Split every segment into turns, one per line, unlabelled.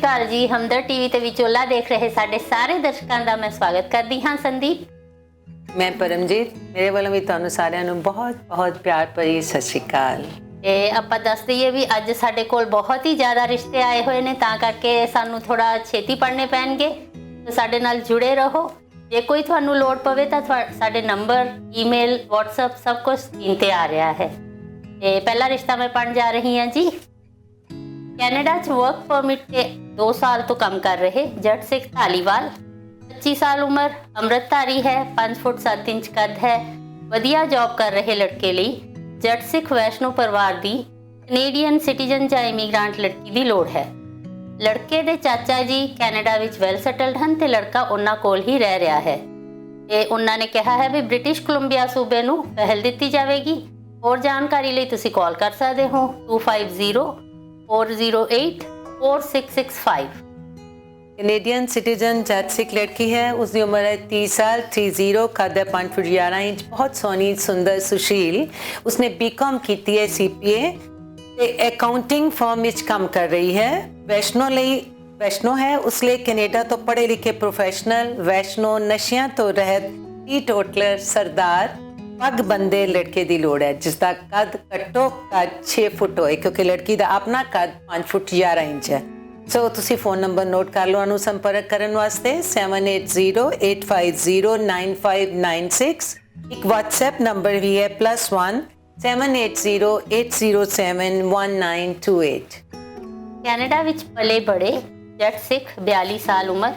ਅਕਾਲ ਜੀ। ਹਮਦਰ ਟੀਵੀ ਤੇ ਵਿਚੋਲਾ ਦੇਖ ਰਹੇ ਸਾਡੇ ਸਾਰੇ ਦਰਸ਼ਕਾਂ ਦਾ ਮੈਂ ਸਵਾਗਤ ਕਰਦੀ ਹਾਂ। ਸੰਦੀਪ,
ਮੈਂ ਪਰਮਜੀਤ, ਮੇਰੇ ਵੱਲੋਂ ਵੀ ਤੁਹਾਨੂੰ ਸਾਰਿਆਂ ਨੂੰ ਬਹੁਤ ਬਹੁਤ ਪਿਆਰ ਭਰੀ ਸਤਿ ਸ਼੍ਰੀ ਅਕਾਲ।
ਇਹ ਆਪਾਂ ਦੱਸ ਦਈਏ ਵੀ ਅੱਜ ਸਾਡੇ ਕੋਲ ਬਹੁਤ ਹੀ ਜ਼ਿਆਦਾ ਰਿਸ਼ਤੇ ਆਏ ਹੋਏ ਨੇ, ਤਾਂ ਕਰਕੇ ਸਾਨੂੰ ਥੋੜਾ ਛੇਤੀ ਪੜ੍ਹਨੇ ਪੈਣਗੇ। ਤਾਂ ਸਾਡੇ ਨਾਲ ਜੁੜੇ ਰਹੋ। ਜੇ ਕੋਈ ਤੁਹਾਨੂੰ ਲੋੜ ਪਵੇ ਤਾਂ ਸਾਡੇ ਨੰਬਰ, ਈਮੇਲ, WhatsApp ਸਭ ਕੁਝ ਸਕਰੀਨ ਤੇ ਆ ਰਿਹਾ ਹੈ। ਤੇ ਪਹਿਲਾ ਰਿਸ਼ਤਾ ਮੈਂ ਪੜ੍ਹਨ ਜਾ ਰਹੀ ਹਾਂ ਜੀ। ਕੈਨੇਡਾ 'ਚ ਵਰਕ ਪਰਮਿਟ ਤੇ 2 ਸਾਲ ਤੋਂ ਕੰਮ ਕਰ ਰਹੇ ਜੱਟ ਸਿੱਖ ਧਾਲੀਵਾਲ, 25 ਸਾਲ ਉਮਰ, ਅੰਮ੍ਰਿਤਧਾਰੀ ਹੈ, 5 ਫੁੱਟ 7 ਇੰਚ ਕੱਦ ਹੈ, ਵਧੀਆ ਜੌਬ ਕਰ ਰਹੇ ਲੜਕੇ ਲਈ ਜੱਟ ਸਿੱਖ ਵੈਸ਼ਨੋ ਪਰਿਵਾਰ ਦੀ ਕੈਨੇਡੀਅਨ ਸਿਟੀਜ਼ਨ ਜਾਂ ਇਮੀਗ੍ਰਾਂਟ ਲੜਕੀ ਦੀ ਲੋੜ ਹੈ। ਲੜਕੇ ਦੇ ਚਾਚਾ ਜੀ ਕੈਨੇਡਾ ਵਿੱਚ ਵੈਲ ਸੈਟਲਡ ਹਨ ਤੇ ਲੜਕਾ ਉਹਨਾਂ ਕੋਲ ਹੀ ਰਹਿ ਰਿਹਾ ਹੈ। ਤੇ ਉਹਨਾਂ ਨੇ ਕਿਹਾ ਹੈ ਵੀ ਬ੍ਰਿਟਿਸ਼ ਕੋਲੰਬੀਆ ਸੂਬੇ ਨੂੰ ਪਹਿਲ ਦਿੱਤੀ ਜਾਵੇਗੀ। ਹੋਰ ਜਾਣਕਾਰੀ ਲਈ ਤੁਸੀਂ ਕਾਲ ਕਰ ਸਕਦੇ ਹੋ 2504084665।
ਕੈਨੇਡੀਅਨ ਸਿਟੀਜ਼ਨ ਜੱਟ ਸਿੱਖ ਲੜਕੀ ਹੈ। ਉਸਦੀ ਉਮਰ ਹੈ 30 ਸਾਲ, 30, ਕੱਦ ਹੈ 5 ਫੁੱਟ 11 ਇੰਚ, ਬਹੁਤ ਸੋਹਣੀ, ਸੁੰਦਰ, ਸੁਸ਼ੀਲ। ਉਸਨੇ BCom ਕੀਤੀ ਹੈ, CPA ਤੇ ਅਕਾਊਂਟਿੰਗ ਫਰਮ ਵਿੱਚ ਕੰਮ ਕਰ ਰਹੀ ਹੈ। ਵੈਸ਼ਨੋ ਹੈ, ਉਸ ਲਈ ਕੈਨੇਡਾ ਤੋਂ ਪੜ੍ਹੇ ਲਿਖੇ ਪ੍ਰੋਫੈਸ਼ਨਲ ਵੈਸ਼ਨੋ, ਨਸ਼ਿਆਂ ਤੋਂ ਰਹਿਤ, ਟੀਟੋਟਲਰ, ਸਰਦਾਰ, ਪੱਗ ਬੰਦੇ ਲੜਕੇ ਦੀ ਲੋੜ ਹੈ ਜਿਸ ਦਾ ਕੱਦ ਘੱਟੋ ਘੱਟ 6 ਫੁੱਟ ਹੋਏ, ਕਿਉਂਕਿ ਲੜਕੀ ਦਾ ਆਪਣਾ ਕੱਦ 5 ਫੁੱਟ 11 ਇੰਚ ਹੈ। ਸੋ ਤੁਸੀਂ ਫੋਨ ਨੰਬਰ ਨੋਟ ਕਰ ਲਓ ਉਹਨੂੰ ਸੰਪਰਕ ਕਰਨ ਵਾਸਤੇ 7808509596। ਇੱਕ WhatsApp ਨੰਬਰ ਵੀ ਹੈ +1 7808071928।
ਕੈਨੇਡਾ ਵਿੱਚ ਪਲੇ ਬੜੇ ਜੱਟ ਸਿੱਖ 42 ਸਾਲ ਉਮਰ,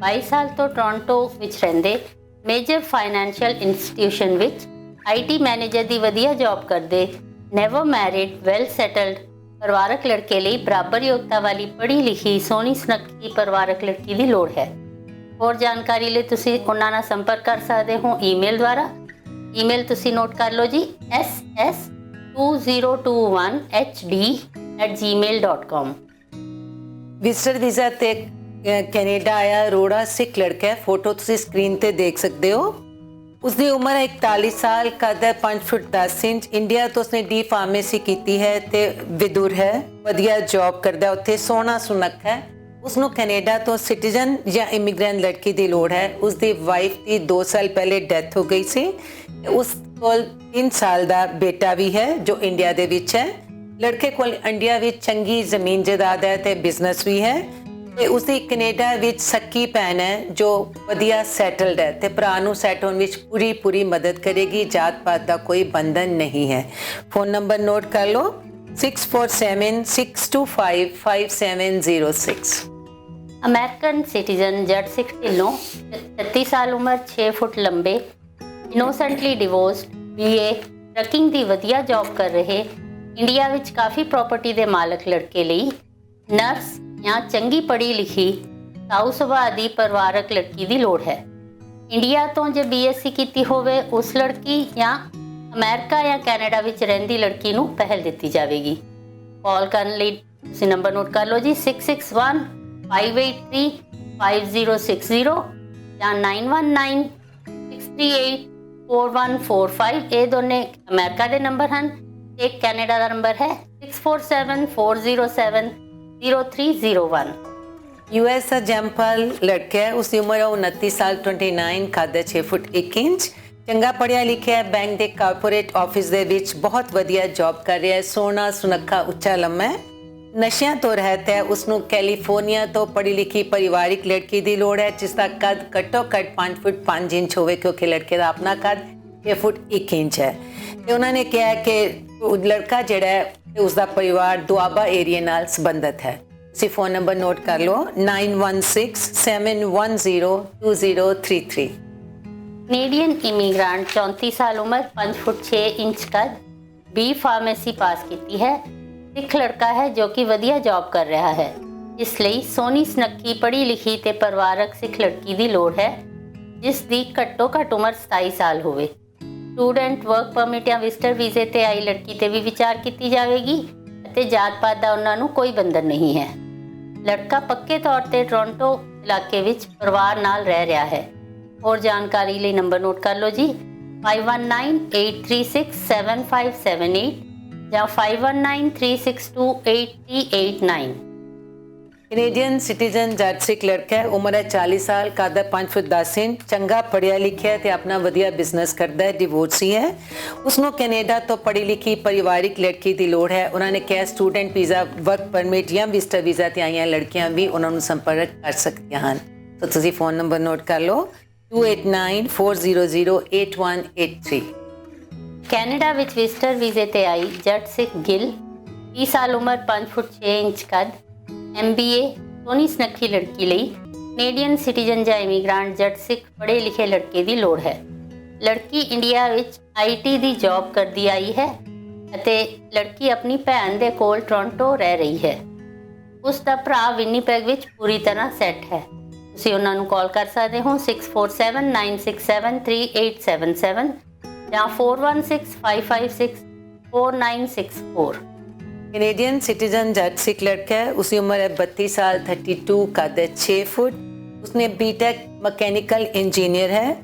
22 ਸਾਲ ਤੋਂ ਟੋਰਾਂਟੋ ਵਿੱਚ ਰਹਿੰਦੇ ਮੇਜਰ ਫਾਈਨੈਂਸ਼ੀਅਲ ਇੰਸਟੀਟਿਊਸ਼ਨ ਵਿੱਚ IT ਮੈਨੇਜਰ ਦੀ ਵਧੀਆ ਜੌਬ ਕਰਦੇ, ਨੈਵਰ ਮੈਰਿਡ, ਵੈਲ ਸੈਟਲਡ ਪਰਿਵਾਰਕ ਲੜਕੇ ਲਈ ਬਰਾਬਰ ਯੋਗਤਾ ਵਾਲੀ ਪੜ੍ਹੀ ਲਿਖੀ, ਸੋਹਣੀ ਸੁਨੱਖੀ ਪਰਿਵਾਰਕ ਲੜਕੀ ਦੀ ਲੋੜ ਹੈ। ਹੋਰ ਜਾਣਕਾਰੀ ਲਈ ਤੁਸੀਂ ਉਹਨਾਂ ਨਾਲ ਸੰਪਰਕ ਕਰ ਸਕਦੇ ਹੋ ਈਮੇਲ ਦੁਆਰਾ। ਈਮੇਲ ਤੁਸੀਂ ਨੋਟ ਕਰ ਲਓ ਜੀ ss2021hd@gmail.com।
ਵਿਜ਼ਟਰ ਵੀਜ਼ਾ ਤੇ ਕੈਨੇਡਾ ਆਇਆ ਅਰੋੜਾ ਸਿੱਖ ਲੜਕਾ ਹੈ। ਫੋਟੋ ਤੁਸੀਂ ਸਕਰੀਨ ਤੇ ਦੇਖ ਸਕਦੇ ਹੋ। ਉਸਦੀ ਉਮਰ ਹੈ 41 ਸਾਲ, ਕੱਦ ਹੈ 5 ਫੁੱਟ 10 ਇੰਚ। ਇੰਡੀਆ ਤੋਂ ਉਸਨੇ D ਫਾਰਮੇਸੀ ਕੀਤੀ ਹੈ ਤੇ ਵਿਦੁਰ ਹੈ, ਵਧੀਆ ਜੌਬ ਕਰਦਾ ਉੱਥੇ, ਸੋਹਣਾ ਸੁਨੱਖਾ ਹੈ। ਉਸਨੂੰ ਕੈਨੇਡਾ ਤੋਂ ਸਿਟੀਜ਼ਨ ਜਾਂ ਇਮੀਗ੍ਰੈਂਟ ਲੜਕੀ ਦੀ ਲੋੜ ਹੈ। ਉਸਦੀ ਵਾਈਫ ਦੀ 2 ਸਾਲ ਪਹਿਲੇ ਡੈਥ ਹੋ ਗਈ ਸੀ। ਉਸ ਕੋਲ 3 ਸਾਲ ਦਾ ਬੇਟਾ ਵੀ ਹੈ ਜੋ ਇੰਡੀਆ ਦੇ ਵਿੱਚ ਹੈ। ਲੜਕੇ ਕੋਲ ਇੰਡੀਆ ਵਿੱਚ ਚੰਗੀ ਜ਼ਮੀਨ ਜਾਇਦਾਦ ਹੈ ਤੇ ਬਿਜ਼ਨਸ ਵੀ ਹੈ ਤੇ ਉਸਦੀ ਕੈਨੇਡਾ ਵਿੱਚ ਸੱਕੀ ਭੈਣ ਹੈ ਜੋ ਵਧੀਆ ਸੈਟਲਡ ਹੈ ਤੇ ਭਰਾ ਨੂੰ ਸੈਟ ਹੋਣ ਵਿੱਚ ਪੂਰੀ ਮਦਦ ਕਰੇਗੀ। ਜਾਤ ਪਾਤ ਦਾ ਕੋਈ ਬੰਧਨ ਨਹੀਂ ਹੈ। ਫੋਨ ਨੰਬਰ ਨੋਟ ਕਰ ਲਓ 6476255706।
ਅਮਰੀਕਨ ਸਿਟੀਜ਼ਨ ਜੱਟ ਸਿੱਖ ਢਿੱਲੋਂ, 33 ਸਾਲ ਉਮਰ, 6 ਫੁੱਟ ਲੰਬੇ, ਇਨੋਸੈਂਟਲੀ ਡਿਵੋਰਸਡ, BA ਟਰਕਿੰਗ ਦੀ ਵਧੀਆ ਜੌਬ ਕਰ ਰਹੇ ਇੰਡੀਆ ਵਿੱਚ ਕਾਫੀ ਪ੍ਰਾਪਰਟੀ ਦੇ ਮਾਲਕ ਲੜਕੇ ਲਈ ਨਰਸ ਜਾਂ ਚੰਗੀ ਪੜ੍ਹੀ ਲਿਖੀ ਸਾਊ ਸੁਭਾਅ ਦੀ ਪਰਿਵਾਰਕ ਲੜਕੀ ਦੀ ਲੋੜ ਹੈ। ਇੰਡੀਆ ਤੋਂ ਜੇ BSc ਕੀਤੀ ਹੋਵੇ ਉਸ ਲੜਕੀ ਜਾਂ ਅਮਰੀਕਾ ਜਾਂ ਕੈਨੇਡਾ ਵਿੱਚ ਰਹਿੰਦੀ ਲੜਕੀ ਨੂੰ ਪਹਿਲ ਦਿੱਤੀ ਜਾਵੇਗੀ। ਕਾਲ ਕਰਨ ਲਈ ਤੁਸੀਂ ਨੰਬਰ ਨੋਟ ਕਰ ਲਓ ਜੀ 6115835060 ਜਾਂ 9196384145। ਇਹ ਦੋਨੇ ਅਮਰੀਕਾ ਦੇ ਨੰਬਰ ਹਨ। ਇੱਕ ਕੈਨੇਡਾ ਦਾ ਨੰਬਰ ਹੈ 6474070301।
US ਦਾ ਜੰਪਲ ਲੜਕਾ ਹੈ। ਉਸਦੀ ਉਮਰ ਹੈ 29 ਸਾਲ, 29, ਕੱਦ 6 ਫੁੱਟ 1 ਇੰਚ। ਚੰਗਾ ਪੜ੍ਹਿਆ ਲਿਖਿਆ ਹੈ, ਬੈਂਕ ਦੇ ਕਾਰਪੋਰੇਟ ਆਫਿਸ ਦੇ ਵਿੱਚ ਬਹੁਤ ਵਧੀਆ ਜੌਬ ਕਰ ਰਿਹਾ ਹੈ, ਸੋਹਣਾ ਸੁਨੱਖਾ, ਉੱਚਾ ਲੰਮਾ ਹੈ, ਨਸ਼ਿਆਂ ਤੋਂ ਰਹਿਤ ਹੈ। ਉਸਨੂੰ ਕੈਲੀਫੋਰਨੀਆ ਤੋਂ ਪੜ੍ਹੀ ਲਿਖੀ ਪਰਿਵਾਰਿਕ ਲੜਕੀ ਦੀ ਲੋੜ ਹੈ ਜਿਸ ਦਾ ਕੱਦ ਘੱਟੋ ਘੱਟ 5 ਫੁੱਟ 5 ਇੰਚ ਹੋਵੇ, ਕਿਉਂਕਿ ਲੜਕੇ ਦਾ ਆਪਣਾ ਕੱਦ 6 ਫੁੱਟ 1 ਇੰਚ ਹੈ। ਤੇ ਉਹਨਾਂ ਨੇ ਕਿਹਾ ਕਿ ਲੜਕਾ ਜਿਹੜਾ ਹੈ ਉਸਦਾ ਪਰਿਵਾਰ ਦੁਆਬਾ ਏਰੀਆ ਨਾਲ ਸੰਬੰਧਿਤ ਹੈ। ਤੁਸੀਂ ਫੋਨ ਨੰਬਰ ਨੋਟ ਕਰ ਲਓ 9167102033।
ਕੈਨੇਡੀਅਨ ਇਮੀਗ੍ਰਾਂਟ, 34 ਸਾਲ ਉਮਰ, 5 ਫੁੱਟ 6 ਇੰਚ ਕੱਦ, B ਫਾਰਮੇਸੀ ਪਾਸ ਕੀਤੀ ਹੈ, ਸਿੱਖ ਲੜਕਾ ਹੈ ਜੋ ਕਿ ਵਧੀਆ ਜੌਬ ਕਰ ਰਿਹਾ ਹੈ। ਇਸ ਲਈ ਸੋਹਣੀ ਸੁਨੱਖੀ ਪੜ੍ਹੀ ਲਿਖੀ ਤੇ ਪਰਿਵਾਰਕ ਸਿੱਖ ਲੜਕੀ ਦੀ ਲੋੜ ਹੈ ਜਿਸ ਦੀ ਘੱਟੋ ਘੱਟ ਉਮਰ 27 ਸਾਲ ਹੋਵੇ। ਸਟੂਡੈਂਟ, ਵਰਕ ਪਰਮਿਟ ਜਾਂ ਵਿਜ਼ਟਰ ਵੀਜ਼ੇ ਤੇ ਆਈ ਲੜਕੀ ਤੇ ਵੀ ਵਿਚਾਰ ਕੀਤੀ ਜਾਵੇਗੀ ਅਤੇ ਜਾਤ ਪਾਤ ਦਾ ਉਹਨਾਂ ਨੂੰ ਕੋਈ ਬੰਧਨ ਨਹੀਂ ਹੈ। ਲੜਕਾ ਪੱਕੇ ਤੌਰ ਤੇ ਟੋਰਾਂਟੋ ਇਲਾਕੇ ਵਿੱਚ ਪਰਿਵਾਰ ਨਾਲ ਰਹਿ ਰਿਹਾ ਹੈ। ਹੋਰ ਜਾਣਕਾਰੀ ਲਈ ਨੰਬਰ ਨੋਟ ਕਰ ਲਓ ਜੀ 5198367578 ਜਾਂ 5193628389।
ਕੈਨੇਡੀਅਨ ਸਿਟੀਜ਼ਨ ਜੱਜ ਸਿੱਖ ਲੜਕਾ ਹੈ, ਉਮਰ ਹੈ 40 ਸਾਲ, ਕੱਦ ਹੈ 5 ਫੁੱਟ 10 ਇੰਚ, ਚੰਗਾ ਪੜ੍ਹਿਆ ਲਿਖਿਆ ਹੈ ਤੇ ਆਪਣਾ ਵਧੀਆ ਬਿਜ਼ਨਸ ਕਰਦਾ ਹੈ, ਡਿਵੋਰਸੀ ਹੈ। ਉਸਨੂੰ ਕੈਨੇਡਾ ਤੋਂ ਪੜ੍ਹੀ ਲਿਖੀ ਪਰਿਵਾਰਿਕ ਲੜਕੀ ਦੀ ਲੋੜ ਹੈ। ਉਹਨਾਂ ਨੇ ਕਿਹਾ ਸਟੂਡੈਂਟ ਵੀਜ਼ਾ, ਵਰਕ ਪਰਮਿਟ ਜਾਂ ਵਿਜ਼ਟਰ ਵੀਜ਼ਾ ਤੇ ਆਈਆਂ ਲੜਕੀਆਂ ਵੀ ਉਹਨਾਂ ਨੂੰ ਸੰਪਰਕ ਕਰ ਸਕਦੀਆਂ ਹਨ। ਤਾਂ ਤੁਸੀਂ ਫੋਨ ਨੰਬਰ ਨੋਟ ਕਰ ਲਓ 2894008183।
ਕੈਨੇਡਾ ਵਿੱਚ ਵਿਜ਼ਟਰ ਵੀਜ਼ੇ ਤੇ ਆਈ ਜੱਟ ਸਿੱਖ ਗਿੱਲ, 30 ਸਾਲ ਉਮਰ, 5 ਫੁੱਟ 6 ਇੰਚ ਕੱਦ, MBA, ਸੋਹਣੀ ਸੁਨੱਖੀ ਲੜਕੀ ਲਈ ਕੈਨੇਡੀਅਨ ਸਿਟੀਜ਼ਨ ਜਾਂ ਇਮੀਗ੍ਰਾਂਟ ਜੱਟ ਸਿੱਖ ਪੜ੍ਹੇ ਲਿਖੇ ਲੜਕੇ ਦੀ ਲੋੜ ਹੈ। ਲੜਕੀ ਇੰਡੀਆ ਵਿੱਚ IT ਦੀ ਜੌਬ ਕਰਦੀ ਆਈ ਹੈ ਅਤੇ ਲੜਕੀ ਆਪਣੀ ਭੈਣ ਦੇ ਕੋਲ ਟੋਰਾਂਟੋ ਰਹਿ ਰਹੀ ਹੈ। ਉਸ ਦਾ ਭਰਾ ਵਿਨੀਪੈਗ ਵਿੱਚ ਪੂਰੀ ਤਰ੍ਹਾਂ ਸੈੱਟ ਹੈ। ਤੁਸੀਂ ਉਹਨਾਂ ਨੂੰ ਕਾਲ ਕਰ ਸਕਦੇ ਹੋ 6479673877 ਜਾਂ 4165564964।
ਕੈਨੇਡੀਅਨ ਸਿਟੀਜ਼ਨ ਜੱਜ ਸਿੱਖ ਲੜਕਾ ਹੈ, ਉਸकी ਉਮਰ है 32 साल, 32, ਕੱਦ है 6 ਫੁੱਟ, ਉਸਨੇ BTech ਮਕੈਨੀਕਲ ਇੰਜੀਨੀਅਰ ਹੈ,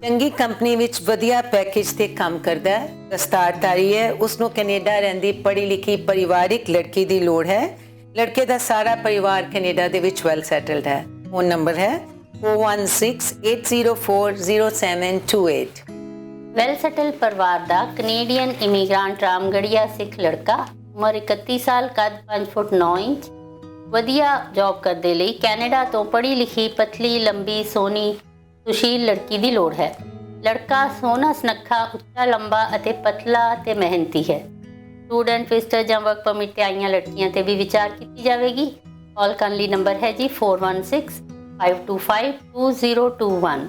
ਚੰਗੀ ਕੰਪਨੀ ਵਿੱਚ ਵਧੀਆ ਪੈਕੇਜ ਤੇ ਕੰਮ ਕਰਦਾ ਹੈ, ਦਸਤਾਰਧਾਰੀ ਹੈ। ਉਸਨੂੰ ਕੈਨੇਡਾ ਰਹਿੰਦੀ ਪੜ੍ਹੀ ਲਿਖੀ ਪਰਿਵਾਰਿਕ ਲੜਕੀ ਦੀ ਲੋੜ ਹੈ। ਲੜਕੇ ਦਾ ਸਾਰਾ ਪਰਿਵਾਰ ਕੈਨੇਡਾ ਦੇ ਵਿੱਚ ਵੈਲ ਸੈਟਲਡ ਹੈ। ਫੋਨ ਨੰਬਰ ਹੈ 4168040728।
ਵੈਲ ਸੈਟਲ ਪਰਿਵਾਰ ਦਾ ਕੈਨੇਡੀਅਨ ਇਮੀਗ੍ਰਾਂਟ ਰਾਮਗੜੀਆ ਸਿੱਖ ਲੜਕਾ, ਉਮਰ 31 ਸਾਲ, ਕੱਦ 5 ਫੁੱਟ 9 ਇੰਚ, ਵਧੀਆ ਜੌਬ ਕਰਦੇ ਲਈ ਕੈਨੇਡਾ ਤੋਂ ਪੜ੍ਹੀ ਲਿਖੀ ਪਤਲੀ ਲੰਬੀ ਸੋਹਣੀ ਸੁਸ਼ੀਲ ਲੜਕੀ ਦੀ ਲੋੜ ਹੈ। ਲੜਕਾ ਸੋਹਣਾ ਸੁਨੱਖਾ, ਉੱਚਾ ਲੰਬਾ ਅਤੇ ਪਤਲਾ ਤੇ ਮਿਹਨਤੀ ਹੈ। ਸਟੂਡੈਂਟ ਵਿਜ਼ਟਰ ਜਾਂ ਵਰਕ ਪਰਮਿਟ ਤੇ ਆਈਆਂ ਲੜਕੀਆਂ ਤੇ ਵੀ ਵਿਚਾਰ ਕੀਤੀ ਜਾਵੇਗੀ। ਕਾਲ ਕਰਨ ਲਈ ਨੰਬਰ ਹੈ ਜੀ 4165252021।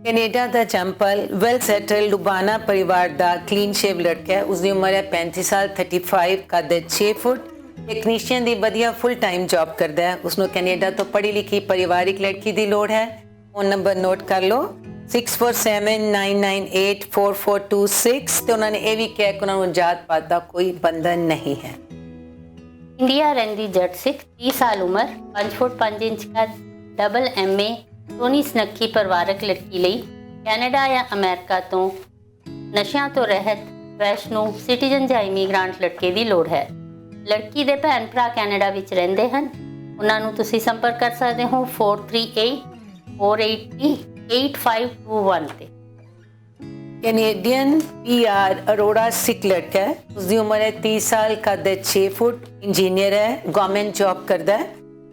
ਕੈਨੇਡਾ ਦਾ ਜੰਪਲ ਵੈਲ ਸੈਟਲ ਲੁਬਾਨਾ ਪਰਿਵਾਰ ਦਾ ਕਲੀਨ ਸ਼ੇਵ ਲੜਕਾ ਹੈ। ਉਸਦੀ ਉਮਰ ਹੈ 35 ਸਾਲ, 35, ਕੱਦ 6 ਫੁੱਟ, ਟੈਕਨੀਸ਼ੀਅਨ ਦੀ ਵਧੀਆ ਫੁੱਲ ਟਾਈਮ ਜੌਬ ਕਰਦਾ ਹੈ। ਉਸਨੂੰ ਕੈਨੇਡਾ ਤੋਂ ਪੜ੍ਹੀ ਲਿਖੀ ਪਰਿਵਾਰਿਕ ਲੜਕੀ ਦੀ ਲੋੜ ਹੈ। ਫੋਨ ਨੰਬਰ ਨੋਟ ਕਰ ਲਓ 6479984426 ਤੇ ਉਹਨਾਂ ਨੇ ਇਹ ਵੀ ਕਿਹਾ ਕਿ ਉਹਨਾਂ ਨੂੰ ਜਾਤ ਪਾਤ ਦਾ ਕੋਈ ਬੰਧਨ ਨਹੀਂ ਹੈ।
ਇੰਡੀਆ ਰਹਿੰਦੀ ਜੱਟ ਸਿੱਖ, 30 ਸਾਲ ਉਮਰ, 5 ਫੁੱਟ 5 ਇੰਚ ਕੱਦ, ਡਬਲ MA, ਸੋਹਣੀ ਸੁਨੱਖੀ ਪਰਿਵਾਰਕ ਲੜਕੀ ਲਈ ਕੈਨੇਡਾ ਜਾਂ ਅਮਰੀਕਾ ਤੋਂ ਨਸ਼ਿਆਂ ਤੋਂ ਰਹਿਤ ਵੈਸ਼ਨੂ ਸਿਟੀਜ਼ਨ ਜਾਂ ਇਮੀਗ੍ਰਾਂਟ ਲੜਕੇ ਦੀ ਲੋੜ ਹੈ। ਲੜਕੀ ਦੇ ਭੈਣ ਭਰਾ ਕੈਨੇਡਾ ਵਿੱਚ ਰਹਿੰਦੇ ਹਨ। ਉਹਨਾਂ ਨੂੰ ਤੁਸੀਂ ਸੰਪਰਕ ਕਰ ਸਕਦੇ ਹੋ 4384808521 ਤੇ।
ਕੈਨੇਡੀਅਨ PR ਅਰੋੜਾ ਸਿੱਖ ਲੜਕਾ ਹੈ। ਉਸਦੀ ਉਮਰ ਹੈ 30 ਸਾਲ, ਕੱਦ 6 ਫੁੱਟ, ਇੰਜੀਨੀਅਰ ਹੈ, ਗਵਰਨਮੈਂਟ ਜੌਬ ਕਰਦਾ ਹੈ,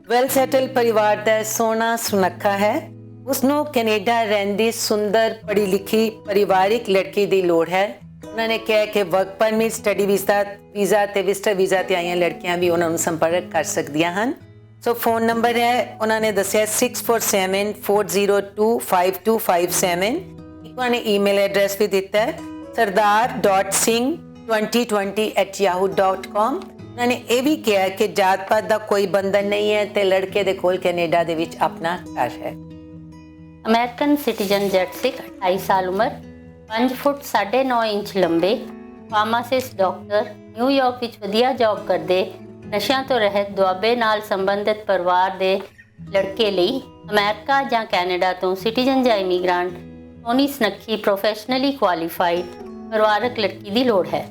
ਵੈਲ ਸੈਟਲ ਪਰਿਵਾਰ ਦਾ, ਸੋਹਣਾ ਸੁਨੱਖਾ ਹੈ। ਉਸਨੂੰ ਕੈਨੇਡਾ ਰਹਿੰਦੀ ਸੁੰਦਰ ਪੜ੍ਹੀ ਲਿਖੀ ਪਰਿਵਾਰਿਕ ਲੜਕੀ ਦੀ ਲੋੜ ਹੈ। ਉਹਨਾਂ ਨੇ ਕਿਹਾ ਕਿ ਵਰਕ ਪਰਮਿਟ, ਸਟੱਡੀ ਵੀਜ਼ਾ ਤੇ ਵਿਜ਼ਟਰ ਵੀਜ਼ਾ ਤੇ ਆਈਆਂ ਲੜਕੀਆਂ ਵੀ ਉਹਨਾਂ ਨੂੰ ਸੰਪਰਕ ਕਰ ਸਕਦੀਆਂ ਹਨ। ਸੋ ਫੋਨ ਨੰਬਰ ਹੈ, ਉਹਨਾਂ ਨੇ ਦੱਸਿਆ 6474025257। ਉਹਨਾਂ ਨੇ ਈਮੇਲ ਐਡਰੈਸ ਵੀ ਦਿੱਤਾ ਹੈ sardar.singh2020@yahoo.com। ਉਹਨਾਂ ਨੇ ਇਹ ਵੀ ਕਿਹਾ ਕਿ ਜਾਤ ਪਾਤ ਦਾ ਕੋਈ ਬੰਧਨ ਨਹੀਂ ਹੈ ਤੇ ਲੜਕੇ ਦੇ ਕੋਲ ਕੈਨੇਡਾ ਦੇ ਵਿੱਚ ਆਪਣਾ ਘਰ ਹੈ।
ਅਮਰੀਕਨ ਸਿਟੀਜ਼ਨ ਜੱਟ ਸਿੱਖ, 28 ਸਾਲ ਉਮਰ, 5 ਫੁੱਟ 9.5 ਇੰਚ ਲੰਬੇ, ਫਾਰਮਾਸਿਸਟ ਡਾਕਟਰ, ਨਿਊਯਾਰਕ ਵਿੱਚ ਵਧੀਆ ਜੌਬ ਕਰਦੇ, ਨਸ਼ਿਆਂ ਤੋਂ ਰਹਿਤ ਦੁਆਬੇ ਨਾਲ ਸੰਬੰਧਿਤ ਪਰਿਵਾਰ ਦੇ ਲੜਕੇ ਲਈ ਅਮਰੀਕਾ ਜਾਂ ਕੈਨੇਡਾ ਤੋਂ ਸਿਟੀਜ਼ਨ ਜਾਂ ਇਮੀਗ੍ਰਾਂਟ ਸੋਹਣੀ ਸੁਨੱਖੀ ਪ੍ਰੋਫੈਸ਼ਨਲੀ ਕੁਆਲੀਫਾਈਡ ਪਰਿਵਾਰਕ ਲੜਕੀ ਦੀ ਲੋੜ ਹੈ।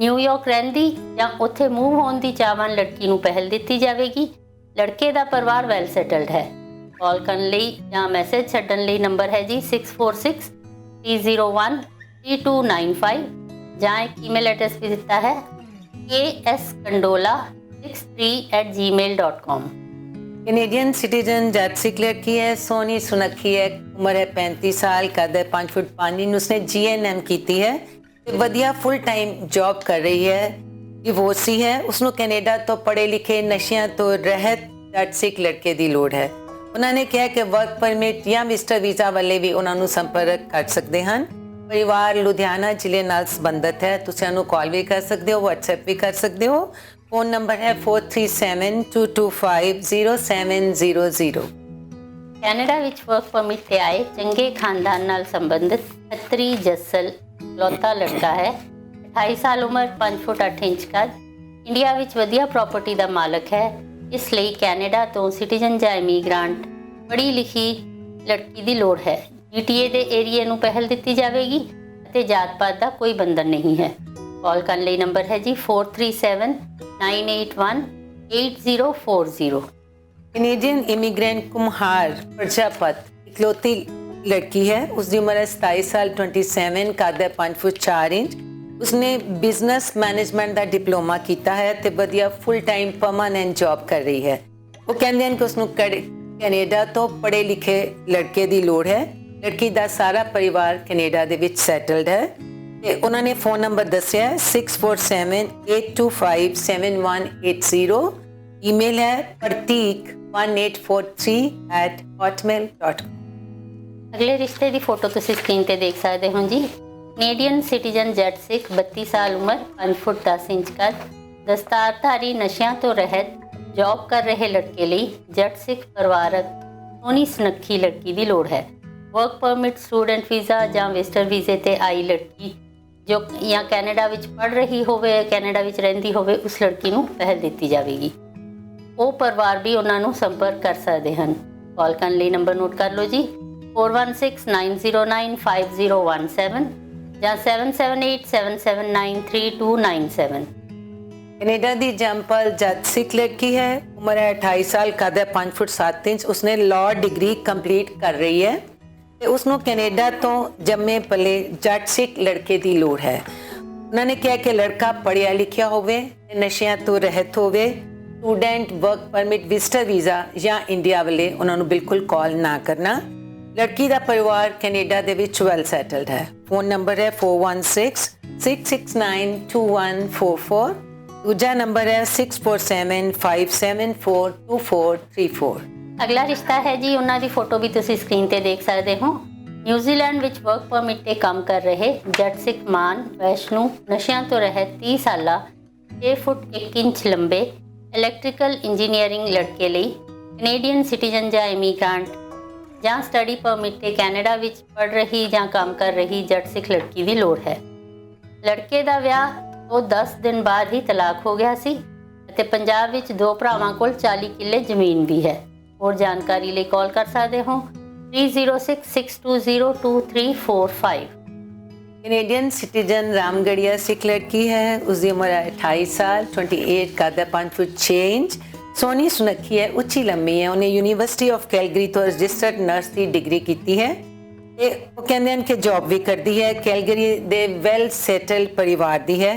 ਨਿਊਯਾਰਕ ਰਹਿੰਦੀ ਜਾਂ ਉੱਥੇ ਮੂਵ ਹੋਣ ਦੀ ਚਾਹਵਾਨ ਲੜਕੀ ਨੂੰ ਪਹਿਲ ਦਿੱਤੀ ਜਾਵੇਗੀ। ਲੜਕੇ ਦਾ ਪਰਿਵਾਰ ਵੈਲ ਸੈਟਲਡ ਹੈ। ਕਾਲ ਕਰਨ ਲਈ ਜਾਂ ਮੈਸੇਜ ਛੱਡਣ ਲਈ ਨੰਬਰ ਹੈ ਜੀ 6463013295 ਜਾਂ ਇੱਕ ਈਮੇਲ ਐਡਰੈਸ ਵੀ ਦਿੱਤਾ ਹੈ kskandola63@gmail.com।
ਕੈਨੇਡੀਅਨ ਸਿਟੀਜ਼ਨ ਜੱਟ ਸਿੱਖ ਲੜਕੀ ਹੈ, ਸੋਹਣੀ ਸੁਨੱਖੀ ਹੈ, ਉਮਰ ਹੈ 35 ਸਾਲ, ਕੱਦ ਹੈ 5 ਫੁੱਟ 5 ਇੰਚ, ਉਸਨੇ GNM ਕੀਤੀ ਹੈ ਤੇ ਵਧੀਆ ਫੁੱਲ ਟਾਈਮ ਜੌਬ ਕਰ ਰਹੀ ਹੈ, ਡਿਵੋਰਸੀ ਹੈ। ਉਸਨੂੰ ਕੈਨੇਡਾ ਤੋਂ ਪੜ੍ਹੇ ਲਿਖੇ ਨਸ਼ਿਆਂ ਤੋਂ ਰਹਿਤ ਜੱਟ ਸਿੱਖ ਲੜਕੇ ਦੀ ਲੋੜ ਹੈ। ਉਹਨਾਂ ਨੇ ਕਿਹਾ ਕਿ ਵਰਕ ਪਰਮਿਟ ਜਾਂ ਵਿਜ਼ਟਰ ਵੀਜ਼ਾ ਵਾਲੇ ਵੀ ਉਹਨਾਂ ਨੂੰ ਸੰਪਰਕ ਕਰ ਸਕਦੇ ਹਨ। ਪਰਿਵਾਰ ਲੁਧਿਆਣਾ ਜ਼ਿਲ੍ਹੇ ਨਾਲ ਸੰਬੰਧਿਤ ਹੈ। ਤੁਸੀਂ ਉਹਨੂੰ ਕਾਲ ਵੀ ਕਰ ਸਕਦੇ ਹੋ, WhatsApp ਵੀ ਕਰ ਸਕਦੇ ਹੋ। ਫੋਨ ਨੰਬਰ ਹੈ 4372250700।
ਕੈਨੇਡਾ ਵਿੱਚ ਵਰਕ ਪਰਮਿਟ ਤੇ ਆਏ ਚੰਗੇ ਖਾਨਦਾਨ ਨਾਲ ਸੰਬੰਧਿਤ ਖੱਤਰੀ ਜੱਸਲ ਲੌਤਾ ਲੜਕਾ ਹੈ। 28 ਸਾਲ ਉਮਰ, 5 ਫੁੱਟ 8 ਇੰਚ ਕੱਦ, ਇੰਡੀਆ ਵਿੱਚ ਵਧੀਆ ਪ੍ਰਾਪਰਟੀ ਦਾ ਮਾਲਕ ਹੈ। ਇਸ ਲਈ ਕੈਨੇਡਾ ਤੋਂ ਸਿਟੀਜ਼ਨ ਜਾਂ ਇਮੀਗ੍ਰਾਂਟ ਪੜ੍ਹੀ ਲਿਖੀ ਲੜਕੀ ਦੀ ਲੋੜ ਹੈ। GTA ਦੇ ਏਰੀਏ ਨੂੰ ਪਹਿਲ ਦਿੱਤੀ ਜਾਵੇਗੀ ਅਤੇ ਜਾਤ ਪਾਤ ਦਾ ਕੋਈ ਬੰਧਨ ਨਹੀਂ ਹੈ। ਕਾਲ ਕਰਨ ਲਈ ਨੰਬਰ ਹੈ ਜੀ 437981 8040।
कैनेडियन इमिग्रेंट कुम्हार प्रजापत इकलौती लड़की है। उसकी उम्र है 27 साल, 27, कद है 5 फुट 4 इंच। उसने बिजनेस मैनेजमेंट का डिप्लोमा किया है ते वधिया फुल टाइम परमानेंट जॉब कर रही है। वो कहते हैं कि उसनों कैनेडा तो पढ़े लिखे लड़के की लोड़ है। लड़की का सारा परिवार कैनेडा दे विच सैटल्ड है ते उन्होंने फोन नंबर दसिया है 6478257180। ईमेल है pratik1843@hotmail.com।
ਅਗਲੇ ਰਿਸ਼ਤੇ ਦੀ ਫੋਟੋ ਤੁਸੀਂ ਸਕਰੀਨ ਤੇ ਦੇਖ ਸਕਦੇ ਹੋ ਜੀ। ਕੈਨੇਡੀਅਨ ਸਿਟੀਜ਼ਨ ਜੱਟ ਸਿੱਖ 32 ਸਾਲ ਉਮਰ 5 ਫੁੱਟ 10 ਇੰਚ ਕੱਦ ਦਸਤਾਰਧਾਰੀ ਨਸ਼ਿਆਂ ਤੋਂ ਰਹਿਤ ਜੌਬ ਕਰ ਰਹੇ ਲੜਕੇ ਲਈ ਜੱਟ ਸਿੱਖ ਪਰਿਵਾਰਕ ਸੋਹਣੀ ਸੁਨੱਖੀ ਲੜਕੀ ਦੀ ਲੋੜ ਹੈ। ਵਰਕ ਪਰਮਿਟ, ਸਟੂਡੈਂਟ ਵੀਜ਼ਾ ਜਾਂ ਵਿਜ਼ਟਰ ਵੀਜ਼ੇ ਤੇ ਆਈ ਲੜਕੀ ਜੋ ਜਾਂ ਕੈਨੇਡਾ ਵਿੱਚ ਪੜ੍ਹ ਰਹੀ ਹੋਵੇ, ਕੈਨੇਡਾ ਵਿੱਚ ਰਹਿੰਦੀ ਹੋਵੇ, ਉਸ ਲੜਕੀ ਨੂੰ ਪਹਿਲ ਦਿੱਤੀ ਜਾਵੇਗੀ। ਉਹ ਪਰਿਵਾਰ ਵੀ ਉਹਨਾਂ ਨੂੰ ਸੰਪਰਕ ਕਰ ਸਕਦੇ ਹਨ। ਕਾਲ ਕਰਨ ਲਈ ਨੰਬਰ ਨੋਟ ਕਰ ਲਓ ਜੀ 4169095017 ਜਾਂ 7787793297।
कनाडा की जम्पल जट सिख लड़की है। उम्र है 28 साल, कद है 5 फुट 7 इंच। उसने लॉ डिग्री कंप्लीट कर रही है ते उसनों कनाडा तो जम्मे पले जट सिख लड़के की लोड़ है। उन्होंने कहा कि लड़का पढ़िया लिखिया होवे, नशियां तो रहत होवे, student, work permit, visitor visa या इंडिया वाले उन्होंने बिल्कुल कॉल ना करना। लड़की का परिवार कनाडा दे विच वेल सैटल्ड है। फोन नंबर है 4166692144। दूजा नंबर है 6475742434।
ਅਗਲਾ ਰਿਸ਼ਤਾ ਹੈ ਜੀ, ਉਹਨਾਂ ਦੀ ਫੋਟੋ ਵੀ ਤੁਸੀਂ ਸਕਰੀਨ ਤੇ ਦੇਖ ਸਕਦੇ ਹੋ। ਨਿਊਜ਼ੀਲੈਂਡ ਵਿੱਚ ਵਰਕ ਪਰਮਿਟ ਤੇ ਕੰਮ ਕਰ ਰਹੇ ਜੱਟ ਸਿੱਖ ਮਾਨ ਵੈਸ਼ਨੂ ਨਸ਼ਿਆਂ ਤੋਂ ਰਹਿਤ 30 ਸਾਲਾ 6 ਫੁੱਟ 1 ਇੰਚ ਲੰਬੇ ਇਲੈਕਟ੍ਰੀਕਲ ਇੰਜੀਨੀਅਰਿੰਗ ਲੜਕੇ ਲਈ ਕੈਨੇਡੀਅਨ ਸਿਟੀਜ਼ਨ ਜਾਂ ਇਮੀਗ੍ਰੈਂਟ ਜਾਂ ਸਟੱਡੀ ਪਰਮਿਟ ਤੇ ਕੈਨੇਡਾ ਵਿੱਚ ਪੜ੍ਹ ਰਹੀ ਜਾਂ ਕੰਮ ਕਰ ਰਹੀ ਜੱਟ ਸਿੱਖ ਲੜਕੀ ਦੀ ਲੋੜ ਹੈ। ਲੜਕੇ ਦਾ ਵਿਆਹ ਤੋਂ 10 ਦਿਨ ਬਾਅਦ ਹੀ ਤਲਾਕ ਹੋ ਗਿਆ ਸੀ ਅਤੇ ਪੰਜਾਬ ਵਿੱਚ ਦੋ ਭਰਾਵਾਂ ਕੋਲ 40 ਕਿੱਲੇ ਜ਼ਮੀਨ ਵੀ ਹੈ। ਹੋਰ ਜਾਣਕਾਰੀ ਲਈ ਕਾਲ ਕਰ ਸਕਦੇ ਹੋ 3066202345।
कैनेडियन सिटीजन रामगढ़िया सिख लड़की है। उसकी उम्र है 28 साल, 28, कद है 5 फुट 6 इंच। सोहनी सुनक्खी है, उच्ची लंबी है। उन्हें यूनिवर्सिटी ऑफ कैलगरी तो रजिस्टर्ड नर्स की डिग्री की है। वो कहते हैं कि जॉब भी करती है। कैलगरी दे वेल सैटल्ड परिवार दी है।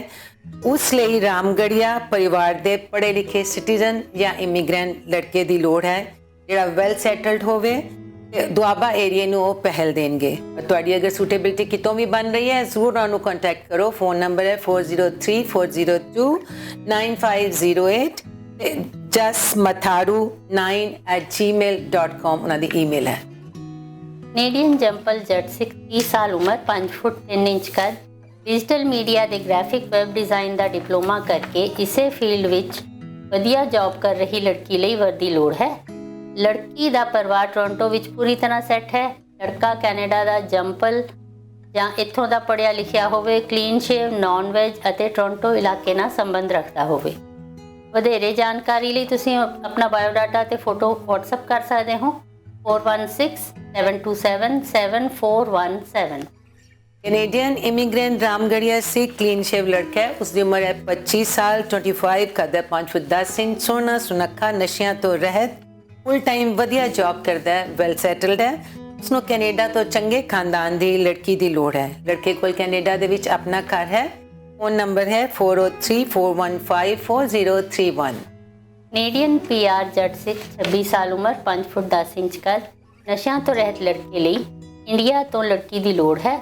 उस लिए रामगढ़िया परिवार दे पढ़े लिखे सिटीजन या इमिग्रेंट लड़के की लोड़ है ਜਿਹੜਾ ਵੈਲ ਸੈਟਲਡ ਹੋਵੇ ਤੇ ਦੁਆਬਾ ਏਰੀਆ ਨੂੰ ਉਹ ਪਹਿਲ ਦੇਣਗੇ। ਤੁਹਾਡੀ ਅਗਰ ਸੂਟੇਬਿਲਿਟੀ ਕਿਤੋਂ ਵੀ ਬਣ ਰਹੀ ਹੈ ਜ਼ਰੂਰ ਉਹਨਾਂ ਨੂੰ ਕੰਟੈਕਟ ਕਰੋ। ਫੋਨ ਨੰਬਰ ਹੈ 4034029508 ਤੇ jasmatharu9@gmail.com ਉਹਨਾਂ ਦੀ ਈਮੇਲ ਹੈ।
ਕੈਨੇਡੀਅਨ ਜੰਪਲ ਜੱਟ ਸਿੱਖ 30 ਸਾਲ ਉਮਰ 5 ਫੁੱਟ 3 ਇੰਚ ਕੱਦ ਡਿਜੀਟਲ ਮੀਡੀਆ ਦੇ ਗ੍ਰਾਫਿਕ ਵੈਬ ਡਿਜ਼ਾਈਨ ਦਾ ਡਿਪਲੋਮਾ ਕਰਕੇ ਇਸੇ ਫੀਲਡ ਵਿੱਚ ਵਧੀਆ ਜੌਬ ਕਰ ਰਹੀ ਲੜਕੀ ਲਈ ਵਰ ਦੀ ਲੋੜ ਹੈ। ਲੜਕੀ ਦਾ ਪਰਿਵਾਰ ਟੋਰਾਂਟੋ ਵਿੱਚ ਪੂਰੀ ਤਰ੍ਹਾਂ ਸੈੱਟ ਹੈ। ਲੜਕਾ ਕੈਨੇਡਾ ਦਾ ਜੰਪਲ ਜਾਂ ਇੱਥੋਂ ਦਾ ਪੜ੍ਹਿਆ ਲਿਖਿਆ ਹੋਵੇ, ਕਲੀਨ ਸ਼ੇਵ, ਨਾਨ ਵੈਜ ਅਤੇ ਟੋਰਾਂਟੋ ਇਲਾਕੇ ਨਾਲ ਸੰਬੰਧ ਰੱਖਦਾ ਹੋਵੇ। ਵਧੇਰੇ ਜਾਣਕਾਰੀ ਲਈ ਤੁਸੀਂ ਆਪਣਾ ਬਾਇਓਡਾਟਾ ਤੇ ਫੋਟੋ WhatsApp ਕਰ ਸਕਦੇ ਹੋ 4167277417।
Canadian immigrant Ramgarhia Sikh clean shave लड़का है। उसकी उम्र है 25 साल, 25, कद है 5 फुट 10 इंच। सोहना सुनक्खा, नशियां तो रहत, फुल टाइम वधिया जॉब करता है, वेल सैटल्ड है। उसनों कैनेडा तो चंगे खानदान की लड़की की लोड़ है। लड़के को कैनेडा दे विच अपना घर है। फोन नंबर है 4034154031।
ਕੈਨੇਡੀਅਨ PR ਜੱਟ ਸਿੱਖ 26 ਸਾਲ ਉਮਰ 5 ਫੁੱਟ 10 ਇੰਚ ਕੱਦ ਨਸ਼ਿਆਂ ਤੋਂ ਰਹਿਤ ਲੜਕੇ ਲਈ ਇੰਡੀਆ ਤੋਂ ਲੜਕੀ ਦੀ ਲੋੜ ਹੈ।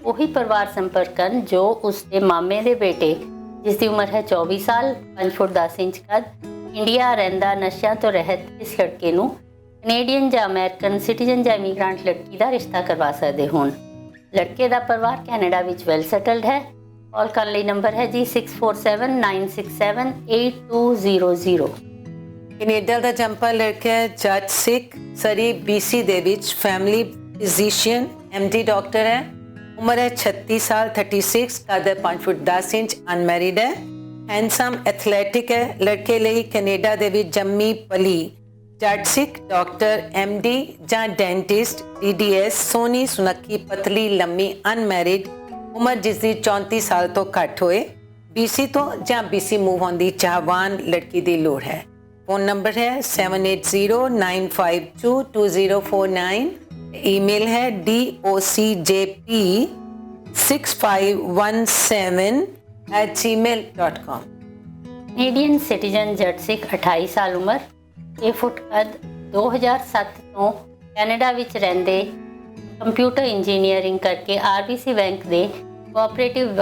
ਉਹੀ ਪਰਿਵਾਰ ਸੰਪਰਕ ਕਰਨ ਜੋ ਉਸ ਦੇ ਮਾਮੇ ਦੇ ਬੇਟੇ ਜਿਸ ਦੀ ਉਮਰ ਹੈ 24 ਸਾਲ 5 ਫੁੱਟ 10 ਇੰਚ ਕੱਦ ਇੰਡੀਆ ਰਹਿੰਦਾ ਨਸ਼ਿਆਂ ਤੋਂ ਰਹਿਤ ਇਸ ਲੜਕੇ ਨੂੰ ਕੈਨੇਡੀਅਨ ਜਾਂ ਅਮਰੀਕਨ ਸਿਟੀਜ਼ਨ ਜਾਂ ਇਮੀਗ੍ਰੈਂਟ ਲੜਕੀ ਦਾ ਰਿਸ਼ਤਾ ਕਰਵਾ ਸਕਦੇ ਹੋਣ। ਲੜਕੇ ਦਾ ਪਰਿਵਾਰ ਕੈਨੇਡਾ ਵਿੱਚ ਵੈਲ ਸੈਟਲਡ ਹੈ। ਕਾਲ ਕਰਨ ਲਈ ਨੰਬਰ ਹੈ ਜੀ 6479678200।
ਕੈਨੇਡਾ ਦਾ ਜੰਪਾ ਲੜਕਾ ਹੈ ਜੱਟ ਸਿੱਖ ਸਰੀ BC ਦੇ ਵਿੱਚ ਫੈਮਿਲੀ ਫਿਜ਼ੀਸ਼ੀਅਨ MD ਡਾਕਟਰ ਹੈ। उम्र है 36 साल, 36, कद है 5 फुट 10 इंच, अनमैरिड है। हैंडसम एथलैटिक है। लड़के लिए कनेडा दे विच जम्मी पली जट सिख डॉक्टर MD ਜਾਂ डेंटिस्ट DDS सोहनी सुनक्खी पतली लम्मी अनमैरिड उम्र जिसकी 34 साल तो घट होए BC तो ਜਾਂ BC मूव होने की चाहवान लड़की की लोड़ है। फ़ोन नंबर है 7809522049। ईमेल है docp6517@gmail.com।
ਕੈਨੇਡੀਅਨ ਸਿਟੀਜ਼ਨ ਜੱਟ ਸਿੱਖ 28 ਸਾਲ ਉਮਰ 6 ਫੁੱਟ ਕੱਦ 2007 ਤੋਂ ਕੈਨੇਡਾ ਵਿੱਚ ਰਹਿੰਦੇ ਕੰਪਿਊਟਰ ਇੰਜੀਨੀਅਰਿੰਗ ਕਰਕੇ ਆਰਬੀਸੀ ਬੈਂਕ ਦੇ ਕੋਆਪਰੇਟਿਵ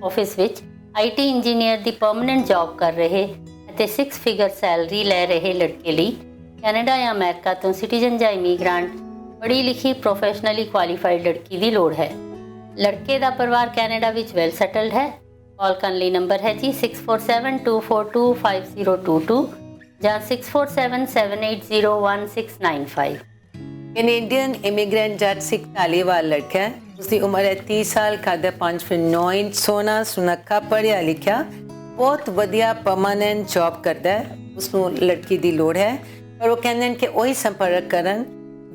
ਆਫਿਸ ਵਿੱਚ IT engineer the permanent job ਕਰ ਰਹੇ ਅਤੇ 6 ਫਿਗਰ ਸੈਲਰੀ ਲੈ ਰਹੇ ਲੜਕੇ ਲਈ ਕੈਨੇਡਾ ਜਾਂ ਅਮਰੀਕਾ ਤੋਂ ਸਿਟੀਜ਼ਨ ਜਾਂ ਇਮੀਗ੍ਰੈਂਟ ਪੜ੍ਹੀ ਲਿਖੀ ਪ੍ਰੋਫੈਸ਼ਨਲੀ ਕੁਆਲੀਫਾਈਡ ਲੜਕੀ ਦੀ ਲੋੜ ਹੈ। ਲੜਕੇ ਦਾ ਪਰਿਵਾਰ ਕੈਨੇਡਾ ਵਿੱਚ ਵੈਲ ਸੈਟਲਡ ਹੈ। ਕਾਲ ਕਰਨ ਲਈ ਨੰਬਰ ਹੈ ਜੀ 6472425022 ਜਾਂ 6477801695।
कैनेडियन इमिग्रेंट जट सिख धालीवाल लड़का है। उसकी उम्र है 30 साल, कद 5 फुट 9 इंच, सोना सुनखा, पढ़िया लिखा, बहुत वधिया परमानेंट जॉब करता है। उसनू लड़की की लोड़ है पर वो कहते हैं कि वही संपर्क करन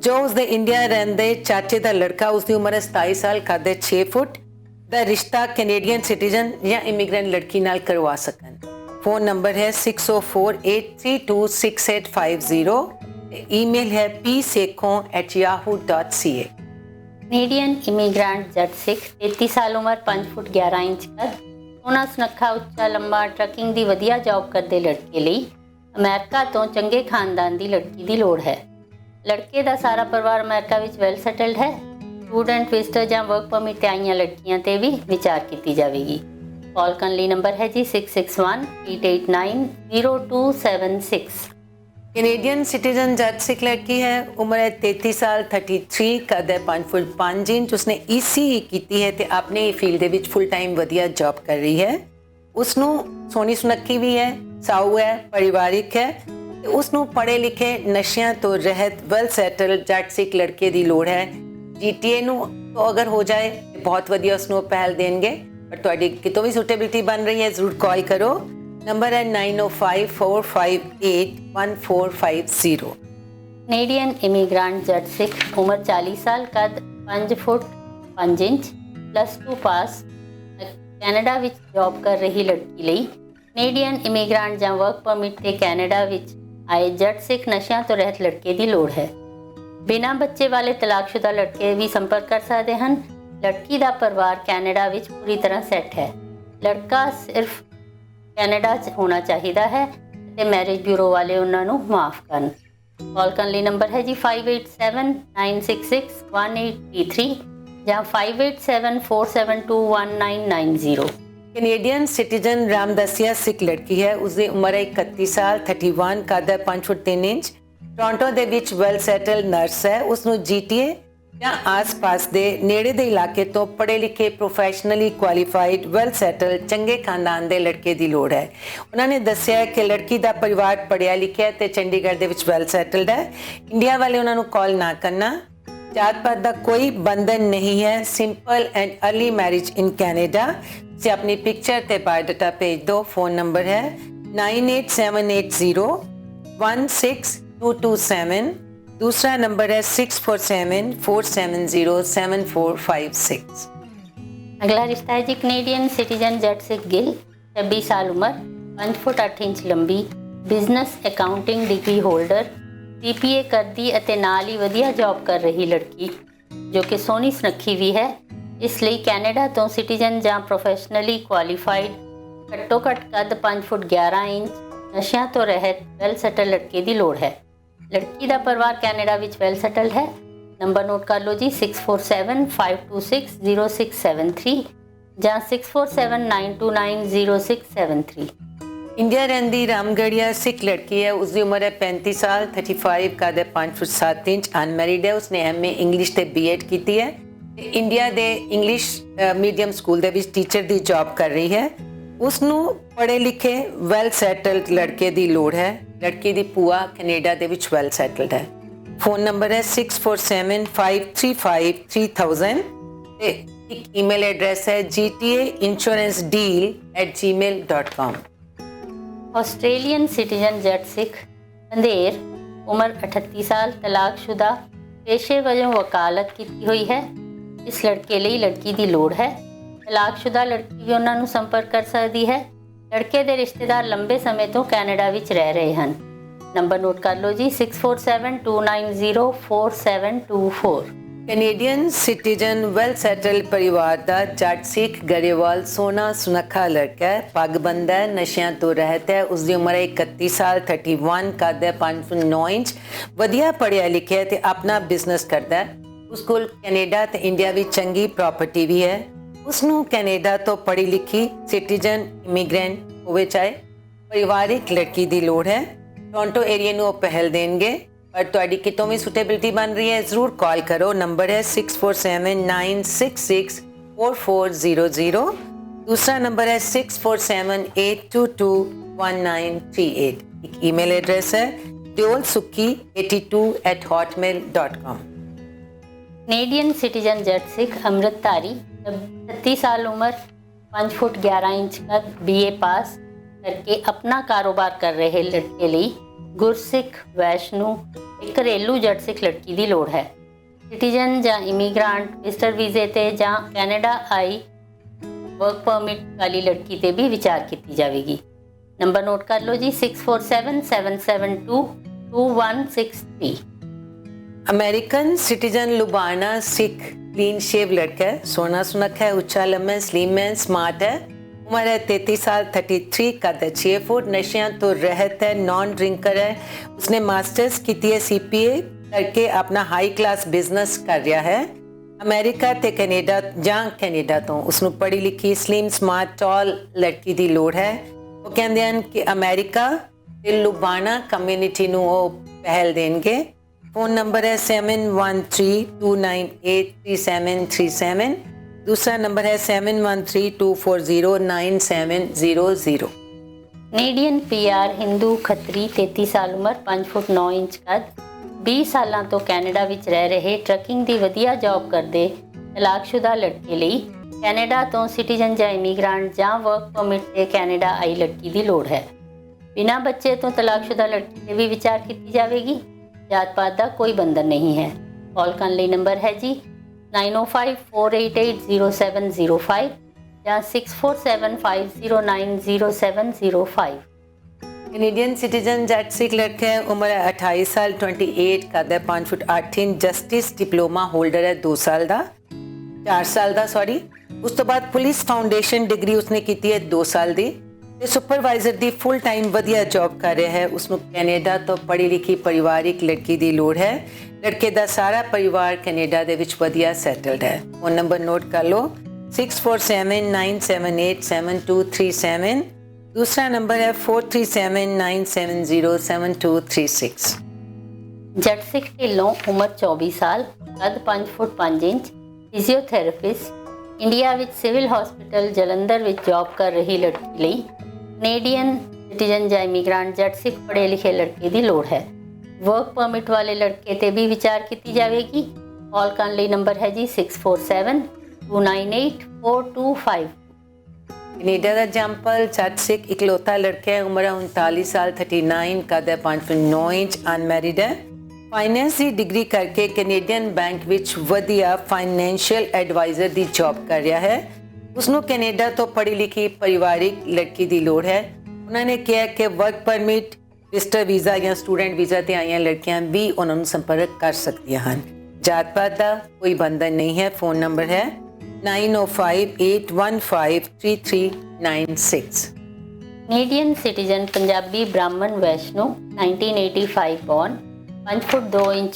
जो उसके इंडिया रहंदे चाचे का लड़का। उसकी उम्र है 27 साल, कद 6 फुट, दा रिश्ता कैनेडियन सिटीजन या इमिग्रेंट लड़की नाल करवा सकन। फ़ोन नंबर है 6048326850। ईमेल है psekon@yahoo.ca।
ਕੈਨੇਡੀਅਨ ਇਮੀਗ੍ਰੈਂਟ ਜੱਟ ਸਿੱਖ 33 ਸਾਲ ਉਮਰ 5 ਫੁੱਟ 11 ਇੰਚ ਕੱਦ ਸੋਹਣਾ ਸੁਨੱਖਾ ਉੱਚਾ ਲੰਬਾ ਟਰੱਕਿੰਗ ਦੀ ਵਧੀਆ ਜੌਬ ਕਰਦੇ ਲੜਕੇ ਲਈ ਅਮਰੀਕਾ ਤੋਂ ਚੰਗੇ ਖਾਨਦਾਨ ਦੀ ਲੜਕੀ ਦੀ ਲੋੜ ਹੈ। ਲੜਕੇ ਦਾ ਸਾਰਾ ਪਰਿਵਾਰ ਅਮਰੀਕਾ ਵਿੱਚ ਵੈਲ ਸੈਟਲਡ ਹੈ। ਸਟੂਡੈਂਟ ਵਿਜ਼ਟਰ ਜਾਂ ਵਰਕ ਪਰਮਿਟ ਤੇ ਆਈਆਂ ਲੜਕੀਆਂ ਤੇ ਵੀ ਵਿਚਾਰ ਕੀਤੀ ਜਾਵੇਗੀ। ਕਾਲ ਕਰਨ ਲਈ ਨੰਬਰ ਹੈ ਜੀ 6618890276।
कैनेडियन सिटीजन जट सिख लड़की है। उम्र है 33 साल, 33, कद है 5 फुट 5 इंच। उसने ECE की है तो अपने फील्ड विच फुल टाइम वधिया जॉब कर रही है। उसनू सोहनी सुनक्खी भी है, साऊ है, परिवारिक है। उसनू पढ़े लिखे नशियां तो रहत वैल सैटल जट सिख लड़के की लोड़ है। GTA नू तो अगर हो जाए तो बहुत वधिया उसनू पहल देंगे, पर तुहाडी कितों भी सुटेबिलिटी बन रही है जरूर कॉल करो। नंबर है 9054581450।
ਕੈਨੇਡੀਅਨ ਇਮੀਗ੍ਰੈਂਟ ਜੱਟ ਸਿੱਖ ਉਮਰ 40 ਸਾਲ, ਕਦ 5 ਫੁੱਟ 5 ਇੰਚ, +2 ਪਾਸ, ਕੈਨੇਡਾ ਵਿੱਚ ਜੌਬ ਕਰ ਰਹੀ ਲੜਕੀ ਲਈ ਕੈਨੇਡੀਅਨ ਇਮੀਗ੍ਰੈਂਟ ਜਾਂ ਵਰਕ ਪਰਮਿਟ ਤੇ ਕੈਨੇਡਾ ਵਿੱਚ ਆਏ ਜੱਟ ਸਿੱਖ ਨਸ਼ਿਆਂ ਤੋਂ ਰਹਿਤ ਲੜਕੇ ਦੀ ਲੋੜ ਹੈ। ਬਿਨਾਂ ਬੱਚੇ ਵਾਲੇ ਤਲਾਕਸ਼ੁਦਾ ਲੜਕੇ ਵੀ ਸੰਪਰਕ ਕਰ ਸਕਦੇ ਹਨ। ਲੜਕੀ ਦਾ ਪਰਿਵਾਰ ਕੈਨੇਡਾ ਵਿੱਚ ਪੂਰੀ ਤਰ੍ਹਾਂ ਸੈੱਟ ਹੈ। ਲੜਕਾ ਸਿਰਫ ਕੈਨੇਡਾ 'ਚ ਹੋਣਾ ਚਾਹੀਦਾ ਹੈ ਅਤੇ ਮੈਰਿਜ ਬਿਊਰੋ ਵਾਲੇ ਉਹਨਾਂ ਨੂੰ ਮਾਫ ਕਰਨ। ਕਾਲ ਕਰਨ ਲਈ ਨੰਬਰ ਹੈ ਜੀ 5879661833 ਜਾਂ 5874721990।
कैनेडियन सिटीजन रामदसिया सिख लड़की है। उसकी उम्र है 31 साल, 31, कद है 5 फुट 3 इंच, टोरंटो ਦੇ ਵਿੱਚ ਵੈਲ ਸੈਟਲ ਨਰਸ ਹੈ। ਉਸਨੂੰ GTA ਜਾਂ ਆਸ-ਪਾਸ ਦੇ ਨੇੜੇ ਦੇ ਇਲਾਕੇ ਤੋਂ ਪੜ੍ਹੇ ਲਿਖੇ ਪ੍ਰੋਫੈਸ਼ਨਲੀ ਕੁਆਲੀਫਾਈਡ ਵੈਲ ਸੈਟਲ ਚੰਗੇ ਖਾਨਦਾਨ ਦੇ ਲੜਕੇ ਦੀ ਲੋੜ ਹੈ। ਉਹਨਾਂ ਨੇ ਦੱਸਿਆ ਹੈ ਕਿ ਲੜਕੀ ਦਾ ਪਰਿਵਾਰ ਪੜ੍ਹਿਆ ਲਿਖਿਆ ਤੇ ਚੰਡੀਗੜ੍ਹ ਦੇ ਵਿੱਚ ਵੈਲ ਸੈਟਲਡ ਹੈ। ਇੰਡੀਆ ਵਾਲੇ ਉਹਨਾਂ ਨੂੰ ਕਾਲ ਨਾ ਕਰਨਾ। जात पात का कोई बंधन नहीं है। Simple and early marriage in Canada से अपनी पिक्चर ते बायोडाटा भेज दो। फ़ोन नंबर है 9878016227। दूसरा नंबर है 6474707456।
अगला रिश्ता है जी कनेडियन सिटीजन जट सिख गिल, 26 साल उम्र, 5 फुट 8 इंच लंबी, business accounting degree holder, CPA करदी ਅਤੇ ਨਾਲ ਹੀ ਵਧੀਆ ਜੌਬ ਕਰ ਰਹੀ ਲੜਕੀ ਜੋ ਕਿ ਸੋਹਣੀ ਸੁਨੱਖੀ ਵੀ ਹੈ। ਇਸ ਲਈ ਕੈਨੇਡਾ ਤੋਂ ਸਿਟੀਜ਼ਨ ਜਾਂ ਪ੍ਰੋਫੈਸ਼ਨਲੀ ਕੁਆਲੀਫਾਈਡ ਘੱਟੋ ਘੱਟ ਕੱਦ 5 ਫੁੱਟ 11 ਇੰਚ ਨਸ਼ਿਆਂ ਤੋਂ ਰਹਿਤ ਵੈਲ ਸੈਟਲ ਲੜਕੇ ਦੀ ਲੋੜ ਹੈ। ਲੜਕੀ ਦਾ ਪਰਿਵਾਰ ਕੈਨੇਡਾ ਵਿੱਚ ਵੈਲ ਸੈਟਲ ਹੈ। ਨੰਬਰ ਨੋਟ ਕਰ ਲਓ ਜੀ 6475260673 ਜਾਂ 6479290673।
इंडिया रहंदी रामगढ़िया सिख लड़की है। उसकी उम्र है 35 साल, 35, कद है 5 फुट 7 इंच, अनमैरिड है। उसने MA इंग्लिश ते BEd की है। इंडिया दे इंग्लिश मीडियम स्कूल दे विच टीचर दी जॉब कर रही है। उसनू पढ़े लिखे वैल सैटल्ड लड़के दी लोड़ है। लड़की दी भूआ कनेडा दे विच वैल सैटल्ड है। फ़ोन नंबर है 6475353000 ते एक ईमेल एड्रेस है gtainsurancedeal@gmail.com।
ਆਸਟ੍ਰੇਲੀਅਨ ਸਿਟੀਜ਼ਨ ਜੱਟ ਸਿੱਖ ਅੰਧੇਰ, ਉਮਰ 38 ਸਾਲ, ਤਲਾਕਸ਼ੁਦਾ, ਪੇਸ਼ੇ ਵਜੋਂ ਵਕਾਲਤ ਕੀਤੀ ਹੋਈ ਹੈ। ਇਸ ਲੜਕੇ ਲਈ ਲੜਕੀ ਦੀ ਲੋੜ ਹੈ। ਤਲਾਕਸ਼ੁਦਾ ਲੜਕੀ ਵੀ ਉਹਨਾਂ ਨੂੰ ਸੰਪਰਕ ਕਰ ਸਕਦੀ ਹੈ। ਲੜਕੇ ਦੇ ਰਿਸ਼ਤੇਦਾਰ ਲੰਬੇ ਸਮੇਂ ਤੋਂ ਕੈਨੇਡਾ ਵਿੱਚ ਰਹਿ ਰਹੇ ਹਨ। ਨੰਬਰ ਨੋਟ ਕਰ ਲਓ ਜੀ 6472904724।
ਕੈਨੇਡੀਅਨ ਸਿਟੀਜ਼ਨ ਵੈਲ ਸੈਟਲ ਪਰਿਵਾਰ ਦਾ ਜੱਟ ਸਿੱਖ ਗਰੇਵਾਲ ਸੋਹਣਾ ਸੁਨੱਖਾ ਲੜਕਾ ਹੈ, ਪੱਗ ਬੰਨ੍ਹਦਾ ਹੈ, ਨਸ਼ਿਆਂ ਤੋਂ ਰਹਿਤ ਹੈ। ਉਸਦੀ ਉਮਰ ਹੈ 31 ਸਾਲ, 31, ਕੱਦ ਹੈ 5 ਫੁੱਟ 9 ਇੰਚ, ਵਧੀਆ ਪੜ੍ਹਿਆ ਲਿਖਿਆ ਹੈ ਤੇ ਆਪਣਾ ਬਿਜ਼ਨਸ ਕਰਦਾ ਹੈ। ਉਸ ਕੋਲ ਕੈਨੇਡਾ ਤੇ ਇੰਡੀਆ ਵਿੱਚ ਚੰਗੀ ਪ੍ਰਾਪਰਟੀ ਵੀ ਹੈ। ਉਸਨੂੰ ਕੈਨੇਡਾ ਤੋਂ ਪੜ੍ਹੀ ਲਿਖੀ ਸਿਟੀਜ਼ਨ ਇਮੀਗ੍ਰੈਂਟ ਹੋਵੇ ਚਾਹੇ ਪਰਿਵਾਰਿਕ ਲੜਕੀ ਦੀ ਲੋੜ ਹੈ। ਟੋਰਾਂਟੋ ਏਰੀਆ ਨੂੰ ਉਹ ਪਹਿਲ ਦੇਣਗੇ, पर ਤੁਹਾਡੀ ਕਿਤੋਂ ਵੀ ਸੁਟੇਬਿਲਿਟੀ ਬਣ ਰਹੀ ਹੈ ਜ਼ਰੂਰ ਕਾਲ ਕਰੋ। ਨੰਬਰ ਹੈ 6479664400। दूसरा नंबर है 6478221938। एक ईमेल एड्रेस है deolsukhi82@hotmail.com।
ਕੈਨੇਡੀਅਨ ਸਿਟੀਜ਼ਨ ਜੱਟ ਸਿੱਖ ਅੰਮ੍ਰਿਤਧਾਰੀ 36 ਸਾਲ ਉਮਰ 5 ਫੁੱਟ 11 ਇੰਚ ਕੱਦ BA ਪਾਸ करके अपना कारोबार कर रहे लड़के ਲਈ ਗੁਰਸਿੱਖ ਵੈਸ਼ਨੂ ਇੱਕ ਘਰੇਲੂ ਜੱਟ ਸਿੱਖ ਲੜਕੀ ਦੀ ਲੋੜ ਹੈ। ਸਿਟੀਜ਼ਨ ਜਾਂ ਇਮੀਗ੍ਰਾਂਟ ਵਿਜ਼ਟਰ ਵੀਜ਼ੇ ਤੇ ਜਾਂ ਕੈਨੇਡਾ ਆਈ ਵਰਕ ਪਰਮਿਟ ਵਾਲੀ ਲੜਕੀ ਤੇ ਵੀ ਵਿਚਾਰ ਕੀਤੀ ਜਾਵੇਗੀ। ਨੰਬਰ ਨੋਟ ਕਰ ਲਓ ਜੀ 6477722163।
American citizen Lubana Sikh clean shave लड़का है, सोना सुनखा है, उच्चा लम्बा, स्लिम है, स्मार्ट है। उम्र है 33 साल, 33, कद है 6 फुट, नशियां तो रहत है, नॉन ड्रिंकर है। उसने मास्टर्स की है CPA करके अपना हाई क्लास बिजनेस कर रहा है। अमेरिका ते कनेडा ਜਾਂ ਕੈਨੇਡਾ ਤੋਂ ਉਸਨੂੰ ਪੜ੍ਹੀ ਲਿਖੀ ਸਲਿਮ ਸਮਾਰਟ ਟਾਲ ਲੜਕੀ ਦੀ ਲੋੜ ਹੈ। ਉਹ ਕਹਿੰਦੇ ਹਨ ਕਿ ਅਮਰੀਕਾ ਤੇ ਲੁਬਾਨਾ ਕਮਿਊਨਿਟੀ ਨੂੰ ਉਹ ਪਹਿਲ ਦੇਣਗੇ। फ़ोन नंबर है 7132983737। दूसरा नंबर है 7132409700।
ਕੈਨੇਡੀਅਨ PR ਹਿੰਦੂ ਖੱਤਰੀ 33 ਸਾਲ ਉਮਰ 5 ਫੁੱਟ 9 ਇੰਚ ਕੱਦ 20 ਸਾਲਾਂ ਤੋਂ ਕੈਨੇਡਾ ਵਿੱਚ ਰਹਿ ਰਹੇ ਟਰੱਕਿੰਗ ਦੀ ਵਧੀਆ ਜੌਬ ਕਰਦੇ ਤਲਾਕਸ਼ੁਦਾ ਲੜਕੇ ਲਈ ਕੈਨੇਡਾ ਤੋਂ ਸਿਟੀਜ਼ਨ ਜਾਂ ਇਮੀਗ੍ਰਾਂਟ ਜਾਂ ਵਰਕ ਪਰਮਿਟ ਤੇ ਕੈਨੇਡਾ ਆਈ ਲੜਕੀ ਦੀ ਲੋੜ ਹੈ। ਬਿਨਾਂ ਬੱਚੇ ਤੋਂ ਤਲਾਕਸ਼ੁਦਾ ਲੜਕੀ ਤੇ ਵੀ ਵਿਚਾਰ ਕੀਤੀ ਜਾਵੇਗੀ। जात पात का कोई बंधन नहीं है। कॉल करने लिए नंबर है जी 9054880705 या 6475090705।
कैनेडियन सिटीजन जट सिख लड़का है, उम्र है 28 साल, 28, कद है 5 foot 8 inch, justice diploma holder है 4 साल का सॉरी। उस तो बाद पुलिस फाउंडेशन डिग्री उसने की है 2 साल की। ਤੇ ਸੁਪਰਵਾਈਜ਼ਰ ਦੀ ਫੁੱਲ ਟਾਈਮ ਵਧੀਆ ਜੌਬ ਕਰ ਰਿਹਾ ਹੈ। ਉਸਨੂੰ ਕੈਨੇਡਾ ਤੋਂ ਪੜ੍ਹੀ ਲਿਖੀ ਪਰਿਵਾਰਿਕ ਲੜਕੀ ਦੀ ਲੋੜ ਹੈ। ਲੜਕੇ ਦਾ ਸਾਰਾ ਪਰਿਵਾਰ ਕੈਨੇਡਾ ਦੇ ਵਿੱਚ ਵਧੀਆ ਸੈਟਲਡ ਹੈ। ਫੋਨ ਨੰਬਰ ਨੋਟ ਕਰ ਲਓ 6479787237। दूसरा नंबर है 4379707236।
ਜੱਟ ਸਿੱਖ ਢਿੱਲੋਂ ਉਮਰ 24 ਸਾਲ, ਕੱਦ 5 ਫੁੱਟ 5 ਇੰਚ, ਫਿਜ਼ੀਓਥੈਰੇਪਿਸਟ ਇੰਡੀਆ ਵਿੱਚ ਸਿਵਲ ਹਸਪੀਟਲ ਜਲੰਧਰ ਵਿੱਚ ਜੌਬ ਕਰ ਰਹੀ ਲੜਕੀ ਲਈ ਕੈਨੇਡੀਅਨ ਸਿਟੀਜ਼ਨ ਜਾਂ ਇਮੀਗ੍ਰਾਂਟ ਜੱਟ ਸਿੱਖ ਪੜ੍ਹੇ ਲਿਖੇ ਲੜਕੇ ਦੀ ਲੋੜ ਹੈ। ਵਰਕ ਪਰਮਿਟ ਵਾਲੇ ਲੜਕੇ ਤੇ ਵੀ ਵਿਚਾਰ ਕੀਤੀ ਜਾਵੇਗੀ। ਕਾਲ ਕਰਨ ਲਈ ਨੰਬਰ ਹੈ ਜੀ 6472984225।
कनेडा का जंपल जट सिख इकलौता लड़का है, उम्र है 39 साल, 39, कद है 5 फुट 9 इंच, अनमैरिड है। फाइनेंस की डिग्री करके कैनेडियन बैंक विच वधिया फाइनेंशियल एडवाइजर की जॉब कर रहा है। उसनों कैनेडा तो पढ़ी लिखी पारिवारिक लड़की की लोड़ है। उन्होंने कहा कि वर्क परमिट, विजिटर वीज़ा या स्टूडेंट वीज़ा ते आईयां लड़कियां भी उन्होंने संपर्क कर सकती हैं। जात पात का कोई बंधन नहीं है। फ़ोन नंबर है 9058153396।
ਕੈਨੇਡੀਅਨ ਸਿਟੀਜ਼ਨ ਪੰਜਾਬੀ ਬ੍ਰਾਹਮਣ ਵੈਸ਼ਨੂ 1985 ਬੌਰਨ 5 ਫੁੱਟ 2 ਇੰਚ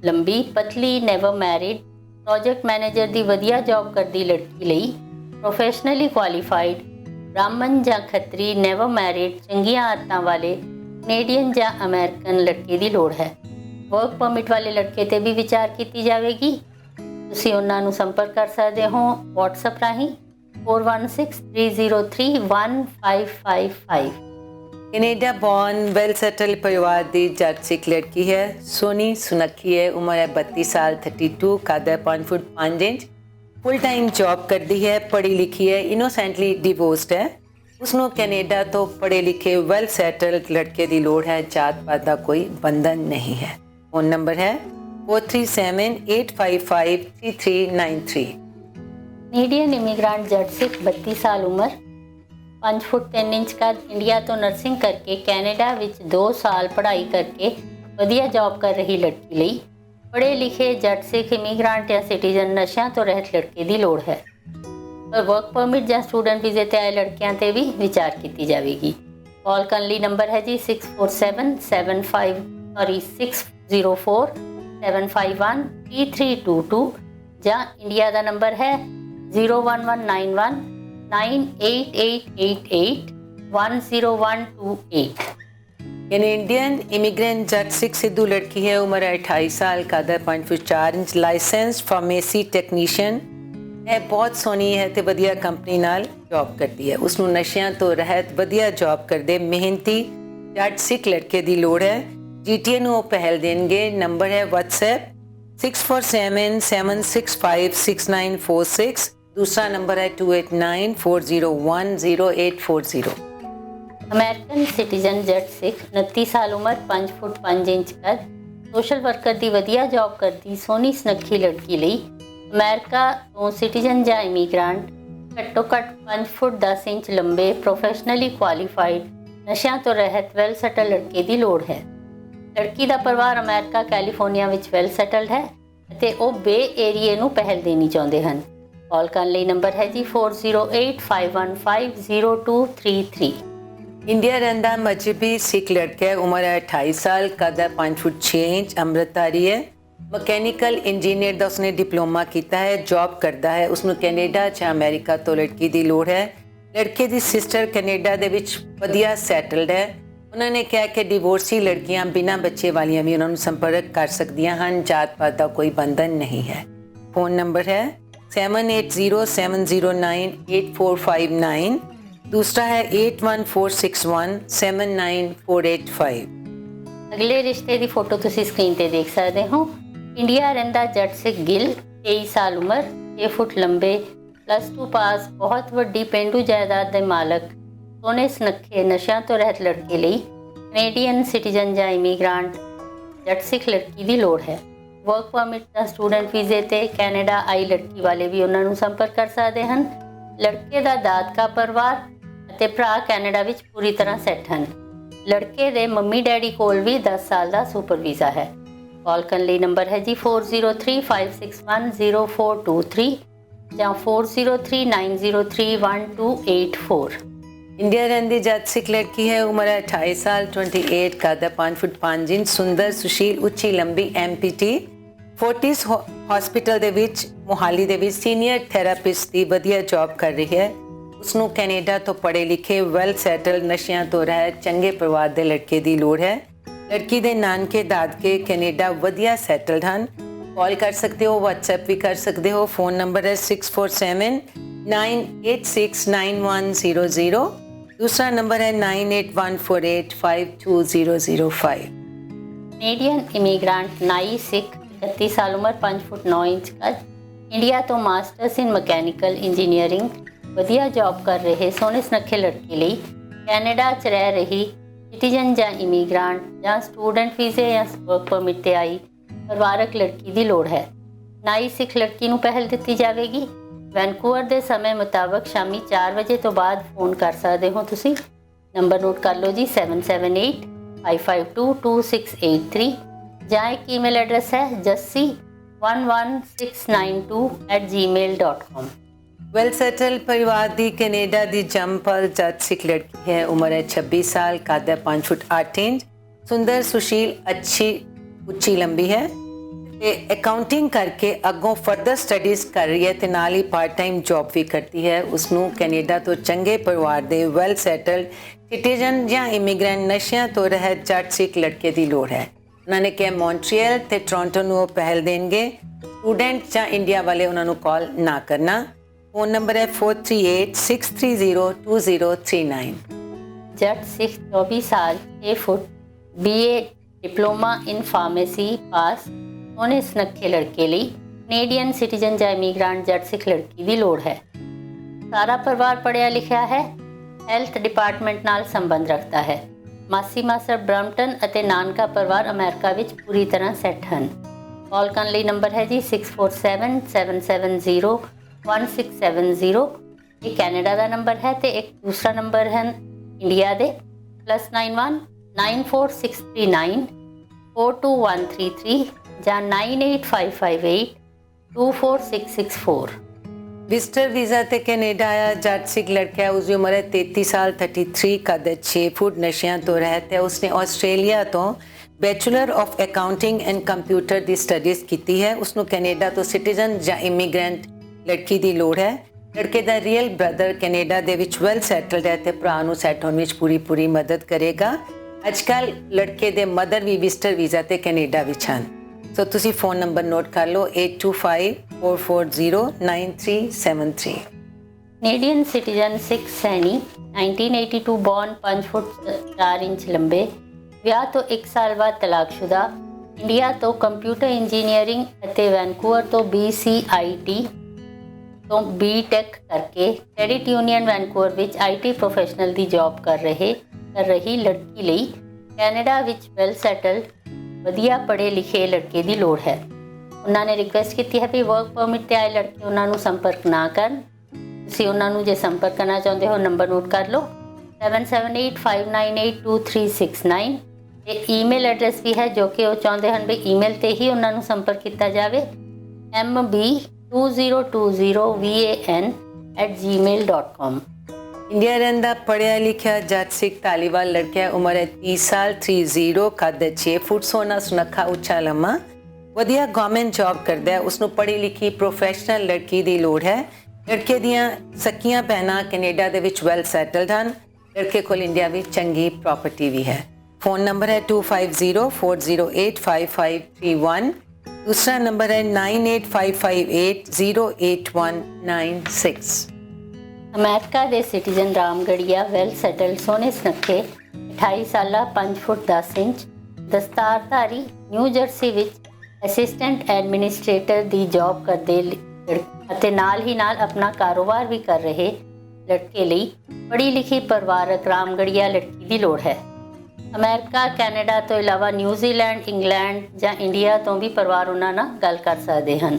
ਲੰਬੀ, ਪਤਲੀ, ਨੈਵਰ ਮੈਰਿਡ, ਪ੍ਰੋਜੈਕਟ ਮੈਨੇਜਰ ਦੀ ਵਧੀਆ ਜੌਬ ਕਰਦੀ ਲੜਕੀ ਲਈ ਪ੍ਰੋਫੈਸ਼ਨਲੀ ਕੁਆਲੀਫਾਈਡ ਬ੍ਰਾਹਮਣ ਜਾਂ ਖੱਤਰੀ, ਨੈਵਰ ਮੈਰਿਡ, ਚੰਗੀਆਂ ਆਦਤਾਂ ਵਾਲੇ ਕੈਨੇਡੀਅਨ ਜਾਂ ਅਮਰੀਕਨ ਲੜਕੇ ਦੀ ਲੋੜ ਹੈ। ਵਰਕ ਪਰਮਿਟ ਵਾਲੇ ਲੜਕੇ ਤੇ ਵੀ ਵਿਚਾਰ ਕੀਤੀ ਜਾਵੇਗੀ। ਤੁਸੀਂ ਉਹਨਾਂ ਨੂੰ ਸੰਪਰਕ ਕਰ ਸਕਦੇ ਹੋ WhatsApp ਰਾਹੀਂ 4163031555।
कनेडा बॉर्न वेल सेटल परिवार की जट सिख लड़की है, सोनी सुनखी है, उम्र है 32 साल, 32, कद है 5 foot 5 inch, full time job करती है, पढ़ी लिखी है, इनोसेंटली डिवोर्स्ड है। उसनों कनेडा तो पढ़े लिखे वेल सेटल्ड लड़के की लोड़ है। जात पात का कोई बंधन नहीं है। फोन नंबर है 4378553393।
कनेडियन इमिग्रांट जट सिख 32 साल उम्र 5 ਫੁੱਟ 3 ਇੰਚ ਕੱਦ, ਇੰਡੀਆ ਤੋਂ ਨਰਸਿੰਗ ਕਰਕੇ ਕੈਨੇਡਾ ਵਿੱਚ 2 ਸਾਲ ਪੜ੍ਹਾਈ ਕਰਕੇ ਵਧੀਆ ਜੌਬ ਕਰ ਰਹੀ ਲੜਕੀ ਲਈ ਪੜ੍ਹੇ ਲਿਖੇ ਜੱਟ ਸਿੱਖ ਇਮੀਗ੍ਰਾਂਟ ਜਾਂ ਸਿਟੀਜ਼ਨ ਨਸ਼ਿਆਂ ਤੋਂ ਰਹਿਤ ਲੜਕੇ ਦੀ ਲੋੜ ਹੈ। ਪਰ ਵਰਕ ਪਰਮਿਟ ਜਾਂ ਸਟੂਡੈਂਟ ਵੀਜ਼ੇ ਤੇ ਆਏ ਲੜਕਿਆਂ ਤੇ ਵੀ ਵਿਚਾਰ ਕੀਤੀ ਜਾਵੇਗੀ। ਕਾਲ ਕਰਨ ਲਈ ਨੰਬਰ ਹੈ ਜੀ 604 ਜਾਂ ਇੰਡੀਆ ਦਾ ਨੰਬਰ ਹੈ 01191 9888810128।
कैनेडियन इमिग्रेंट जट सिख सिद्धू लड़की है, उम्र 28 साल, कद 5 foot 4 inch, licence pharmacy technician है, बहुत सोहनी है तो वधिया कंपनी नाल जॉब करती है। उसनू नशियां तो रहत वधिया जॉब करते मेहनती जट सिख लड़के की लोड़ है। GTN ਨੂੰ ਉਹ ਪਹਿਲ ਦੇਣਗੇ। ਨੰਬਰ ਹੈ WhatsApp 6477656946, दूसरा नंबर है 2894010840।
ਅਮਰੀਕਨ ਸਿਟੀਜ਼ਨ ਜੱਟ ਸਿੱਖ 29 ਸਾਲ ਉਮਰ, 5 ਫੁੱਟ 5 ਇੰਚ ਕੱਦ, ਸੋਸ਼ਲ ਵਰਕਰ ਦੀ ਵਧੀਆ ਜੌਬ ਕਰਦੀ ਸੋਹਣੀ ਸੁਨੱਖੀ ਲੜਕੀ ਲਈ ਅਮਰੀਕਾ ਤੋਂ ਸਿਟੀਜ਼ਨ ਜਾਂ ਇਮੀਗ੍ਰਾਂਟ, ਘੱਟੋ ਘੱਟ 5 ਫੁੱਟ 10 ਇੰਚ ਲੰਬੇ, ਪ੍ਰੋਫੈਸ਼ਨਲੀ ਕੁਆਲੀਫਾਈਡ, ਨਸ਼ਿਆਂ ਤੋਂ ਰਹਿਤ ਵੈਲ ਸੈਟਲ ਲੜਕੇ ਦੀ ਲੋੜ ਹੈ। ਲੜਕੀ ਦਾ ਪਰਿਵਾਰ ਅਮਰੀਕਾ ਕੈਲੀਫੋਰਨੀਆ ਵਿੱਚ ਵੈਲ ਸੈਟਲਡ ਹੈ ਅਤੇ ਉਹ ਬੇ ਏਰੀਏ ਨੂੰ ਪਹਿਲ ਦੇਣੀ ਚਾਹੁੰਦੇ ਹਨ। ਕਾਲ ਕਰਨ ਲਈ ਨੰਬਰ ਹੈ ਜੀ 4085150233।
इंडिया रहंदा मजहबी सिख लड़का है, उम्र है 28 साल, कद है 5 फुट 6 इंच, अमृतधारी है, मकैनिकल इंजीनियर का उसने डिप्लोमा किया है, जॉब करता है। उसनू कैनेडा या अमेरिका तो लड़की की लोड़ है। लड़के की सिस्टर कैनेडा दे विच वधिया सैटल्ड है। उन्होंने कहा कि डिवोर्सी लड़कियां बिना बच्चे वालियां भी उन्होंने संपर्क कर सकदियां हन, जात पात का कोई बंधन नहीं है। फ़ोन नंबर है 7807098459, दूसरा है 8146179485।
ਅਗਲੇ ਰਿਸ਼ਤੇ ਦੀ ਫੋਟੋ ਤੁਸੀਂ ਸਕਰੀਨ ਤੇ ਦੇਖ ਸਕਦੇ ਹੋ। ਇੰਡੀਆ ਰਹਿੰਦਾ ਜੱਟ ਸਿੱਖ ਗਿੱਲ, 23 ਸਾਲ ਉਮਰ, 6 ਫੁੱਟ ਲੰਬੇ, +2 ਪਾਸ, ਬਹੁਤ ਵੱਡੀ ਪੇਂਡੂ ਜਾਇਦਾਦ ਦੇ ਮਾਲਕ, ਸੋਹਣੇ ਸੁਨੱਖੇ ਨਸ਼ਿਆਂ ਤੋਂ ਰਹਿਤ ਲੜਕੇ ਲਈ ਕੈਨੇਡੀਅਨ ਸਿਟੀਜ਼ਨ ਜਾਂ ਇਮੀਗ੍ਰਾਂਟ ਜੱਟ ਸਿੱਖ ਲੜਕੀ ਦੀ ਲੋੜ ਹੈ। ਵਰਕ ਪਰਮਿਟ ਜਾਂ ਸਟੂਡੈਂਟ ਵੀਜ਼ੇ ਤੇ ਕੈਨੇਡਾ ਆਈ ਲੜਕੀ ਵਾਲੇ ਵੀ ਉਹਨਾਂ ਨੂੰ ਸੰਪਰਕ ਕਰ ਸਕਦੇ ਹਨ। ਲੜਕੇ ਦਾ ਦਾਦਕਾ ਪਰਿਵਾਰ ਅਤੇ ਭਰਾ ਕੈਨੇਡਾ ਵਿੱਚ ਪੂਰੀ ਤਰ੍ਹਾਂ ਸੈੱਟ ਹਨ। ਲੜਕੇ ਦੇ ਮੰਮੀ ਡੈਡੀ ਕੋਲ ਵੀ 10 ਸਾਲ ਦਾ ਸੁਪਰ ਵੀਜ਼ਾ ਹੈ। ਕਾਲ ਕਰਨ ਲਈ ਨੰਬਰ ਹੈ ਜੀ 4035610423 ਜਾਂ 4039031284।
इंडिया रहंदी जट सिख लड़की है, उम्र है 28 साल, 28, कद है 5 फुट 5 इंच, सुंदर सुशील उच्ची लंबी, MPT फोर्टिस हॉस्पिटल ਦੇ ਵਿੱਚ ਮੋਹਾਲੀ ਦੇ ਵਿੱਚ ਸੀਨੀਅਰ ਥੈਰੇਪਿਸਟ ਦੀ ਵਧੀਆ ਜੌਬ ਕਰ ਰਹੀ ਹੈ। ਉਸਨੂੰ ਕੈਨੇਡਾ ਤੋਂ ਪੜ੍ਹੇ ਲਿਖੇ ਵੈਲ ਸੈਟਲ ਨਸ਼ਿਆਂ ਤੋਂ ਰਹਿਤ ਚੰਗੇ ਪਰਿਵਾਰ ਦੇ ਲੜਕੇ ਦੀ ਲੋੜ ਹੈ। ਲੜਕੀ ਦੇ ਨਾਨਕੇ ਦਾਦਕੇ ਕੈਨੇਡਾ ਵਧੀਆ ਸੈਟਲਡ ਹਨ। ਕਾਲ ਕਰ ਸਕਦੇ ਹੋ, WhatsApp ਵੀ ਕਰ ਸਕਦੇ ਹੋ। ਫੋਨ ਨੰਬਰ ਹੈ 6479869100, दूसरा नंबर है 9814852005।
ਕੈਨੇਡੀਅਨ ਇਮੀਗ੍ਰਾਂਟ ਨਾਈ ਸਿੱਖ, 31 ਸਾਲ ਉਮਰ, 5 ਫੁੱਟ 9 ਇੰਚ ਕੱਦ, ਇੰਡੀਆ ਤੋਂ ਮਾਸਟਰਸ ਇਨ ਮਕੈਨੀਕਲ ਇੰਜੀਨੀਅਰਿੰਗ, ਵਧੀਆ ਜੌਬ ਕਰ ਰਹੇ ਸੋਹਣੇ ਸੁਨੱਖੇ ਲੜਕੇ ਲਈ ਕੈਨੇਡਾ 'ਚ ਰਹਿ ਰਹੀ ਸਿਟੀਜ਼ਨ ਜਾਂ ਇਮੀਗ੍ਰਾਂਟ ਜਾਂ ਸਟੂਡੈਂਟ ਵੀਜ਼ੇ ਜਾਂ ਵਰਕ ਪਰਮਿਟ 'ਤੇ ਆਈ ਪਰਿਵਾਰਕ ਲੜਕੀ ਦੀ ਲੋੜ ਹੈ। ਨਾਈ ਸਿੱਖ ਲੜਕੀ ਨੂੰ ਪਹਿਲ ਦਿੱਤੀ ਜਾਵੇਗੀ। ਵੈਨਕੂਵਰ ਦੇ ਸਮੇਂ ਮੁਤਾਬਕ ਸ਼ਾਮੀ 4 ਵਜੇ ਤੋਂ ਬਾਅਦ ਫੋਨ ਕਰ ਸਕਦੇ ਹੋ ਤੁਸੀਂ। ਨੰਬਰ ਨੋਟ ਕਰ ਲਓ ਜੀ 7785522683 ਜਾਂ ਇੱਕ ਈਮੇਲ ਐਡਰੈਸ ਹੈ jassi11692@gmail.com।
वेल सेटल परिवार दी कनेडा दी जमपल जट सिख लड़की है, उम्र है 26 साल, कद है 5 फुट 8 इंच, सुंदर सुशील अच्छी उच्ची लंबी है ते अकाउंटिंग करके अगों फर्दर स्टडीज़ कर रही है ते नाल ही पार्ट टाइम जॉब भी करती है। उसनू कनेडा तो चंगे परिवार दे वैल सैटल्ड सिटीजन या इमिग्रेंट नशियां तो रहत जट सिख लड़के की लोड़ है। उन्होंने कहा मॉन्ट्रियल ते टोरंटो नू पहल देंगे। स्टूडेंट या इंडिया वाले उन्होंने कॉल ना करना। फोन नंबर है 4386302039।
जट सिख 24 साल, 6 फुट, BA diploma in pharmacy pass, सोहने सुनखे लड़के लिए कनेडियन सिटीजन या इमीग्रांट जट सिख लड़की की लोड़ है। सारा परिवार पढ़िया लिखा है, हैल्थ डिपार्टमेंट नाल संबंध रखता है। मासी मासर ब्रम्पटन और नानका परिवार अमेरिका विच पूरी तरह सैट हैं। कॉल करने लिए नंबर है जी 6477701670 ਇਹ ਕੈਨੇਡਾ ਦਾ ਨੰਬਰ ਹੈ ਤੇ ਇੱਕ ਦੂਸਰਾ ਨੰਬਰ ਹੈ ਇੰਡੀਆ ਦੇ +91 94639 42133 ਜਾਂ 98558 24664।
विजिटर वीज़ा ते कनेडा आया जट सिख लड़का है, उसकी उम्र है 33 साल, 33, कद 6 फुट, नशियां तो रहता है। उसने आस्ट्रेलिया तो bachelor of accounting and computer की स्टडीज़ की है। उसनों कनेडा तो सिटीजन या इमीग्रेंट लड़की की लोड़ है। लड़के का रियल ब्रदर कनेडा दे विच वैल सैटल्ड है तो भरा नूं सैट होने विच पूरी मदद करेगा। अजकल लड़के दे मदर भी विजिटर वीज़ा ते कनेडा विच हैं। सो तुसी फ़ोन नंबर नोट कर लो 8254409373।
Canadian citizen Sikh Saini 1982 born 5 foot 4 inch लंबे, ਵਿਆਹ ਤੋਂ 1 ਸਾਲ ਬਾਅਦ ਤਲਾਕਸ਼ੁਦਾ, ਇੰਡੀਆ ਤੋਂ ਕੰਪਿਊਟਰ ਇੰਜੀਨੀਅਰਿੰਗ ਅਤੇ ਵੈਨਕੂਵਰ ਤੋਂ BCIT ਤੋਂ BTech ਕਰਕੇ ਕ੍ਰੈਡਿਟ ਯੂਨੀਅਨ ਵੈਨਕੂਵਰ ਵਿੱਚ IT ਪ੍ਰੋਫੈਸ਼ਨਲ ਦੀ ਜੌਬ ਕਰ ਰਹੀ ਲੜਕੀ ਲਈ ਕੈਨੇਡਾ ਵਿੱਚ ਵੈਲ ਸੈਟਲਡ ਵਧੀਆ ਪੜ੍ਹੇ ਲਿਖੇ ਲੜਕੇ ਦੀ ਲੋੜ ਹੈ। ਉਹਨਾਂ ਨੇ ਰਿਕੁਐਸਟ ਕੀਤੀ ਹੈ ਵੀ ਵਰਕ ਪਰਮਿਟ 'ਤੇ ਆਏ ਲੜਕੇ ਉਹਨਾਂ ਨੂੰ ਸੰਪਰਕ ਨਾ ਕਰਨ। ਤੁਸੀਂ ਉਹਨਾਂ ਨੂੰ ਜੇ ਸੰਪਰਕ ਕਰਨਾ ਚਾਹੁੰਦੇ ਹੋ ਨੰਬਰ ਨੋਟ ਕਰ ਲਓ 7785982369 ਤੇ ਈਮੇਲ ਐਡਰੈਸ ਵੀ ਹੈ ਜੋ ਕਿ ਉਹ ਚਾਹੁੰਦੇ ਹਨ ਵੀ ਈਮੇਲ ਤੇ ਹੀ ਉਹਨਾਂ ਨੂੰ ਸੰਪਰਕ ਕੀਤਾ ਜਾਵੇ mb2020van@gmail.com।
इंडिया रहंदा पढ़िया लिखिया जट सिख धालीवाल लड़का, उम्र है 30 साल, 30, कद 6 फुट, सोना सुनखा उच्चा लम्मा, वधिया गवर्नमेंट जॉब करता है। उसनों पढ़ी लिखी प्रोफैशनल लड़की की लोड़ है। लड़के दियां सकियां भैनां कनेडा दे विच वैल सैटल्ड हैं। लड़के कोल इंडिया में चंगी प्रॉपर्टी भी है। फ़ोन नंबर है 2504085531। दूसरा नंबर है 9855808196।
ਅਮਰੀਕਾ ਦੇ ਸਿਟੀਜ਼ਨ ਰਾਮਗੜੀਆ ਵੈਲ ਸੈਟਲਡ ਸੋਹਣੇ ਸੁਨੱਖੇ 28 ਸਾਲਾ 5 ਫੁੱਟ 10 ਇੰਚ ਦਸਤਾਰਧਾਰੀ ਨਿਊ ਜਰਸੀ ਵਿੱਚ ਅਸਿਸਟੈਂਟ ਐਡਮਿਨਿਸਟ੍ਰੇਟਰ ਦੀ ਜੌਬ ਕਰਦੇ ਅਤੇ ਨਾਲ ਹੀ ਨਾਲ ਆਪਣਾ ਕਾਰੋਬਾਰ ਵੀ ਕਰ ਰਹੇ ਲੜਕੇ ਲਈ ਪੜ੍ਹੀ ਲਿਖੀ ਪਰਿਵਾਰਕ ਰਾਮਗੜੀਆ ਲੜਕੀ ਦੀ ਲੋੜ ਹੈ। ਅਮਰੀਕਾ ਕੈਨੇਡਾ ਤੋਂ ਇਲਾਵਾ ਨਿਊਜ਼ੀਲੈਂਡ, ਇੰਗਲੈਂਡ ਜਾਂ ਇੰਡੀਆ ਤੋਂ ਵੀ ਪਰਿਵਾਰ ਉਹਨਾਂ ਨਾਲ ਗੱਲ ਕਰ ਸਕਦੇ ਹਨ।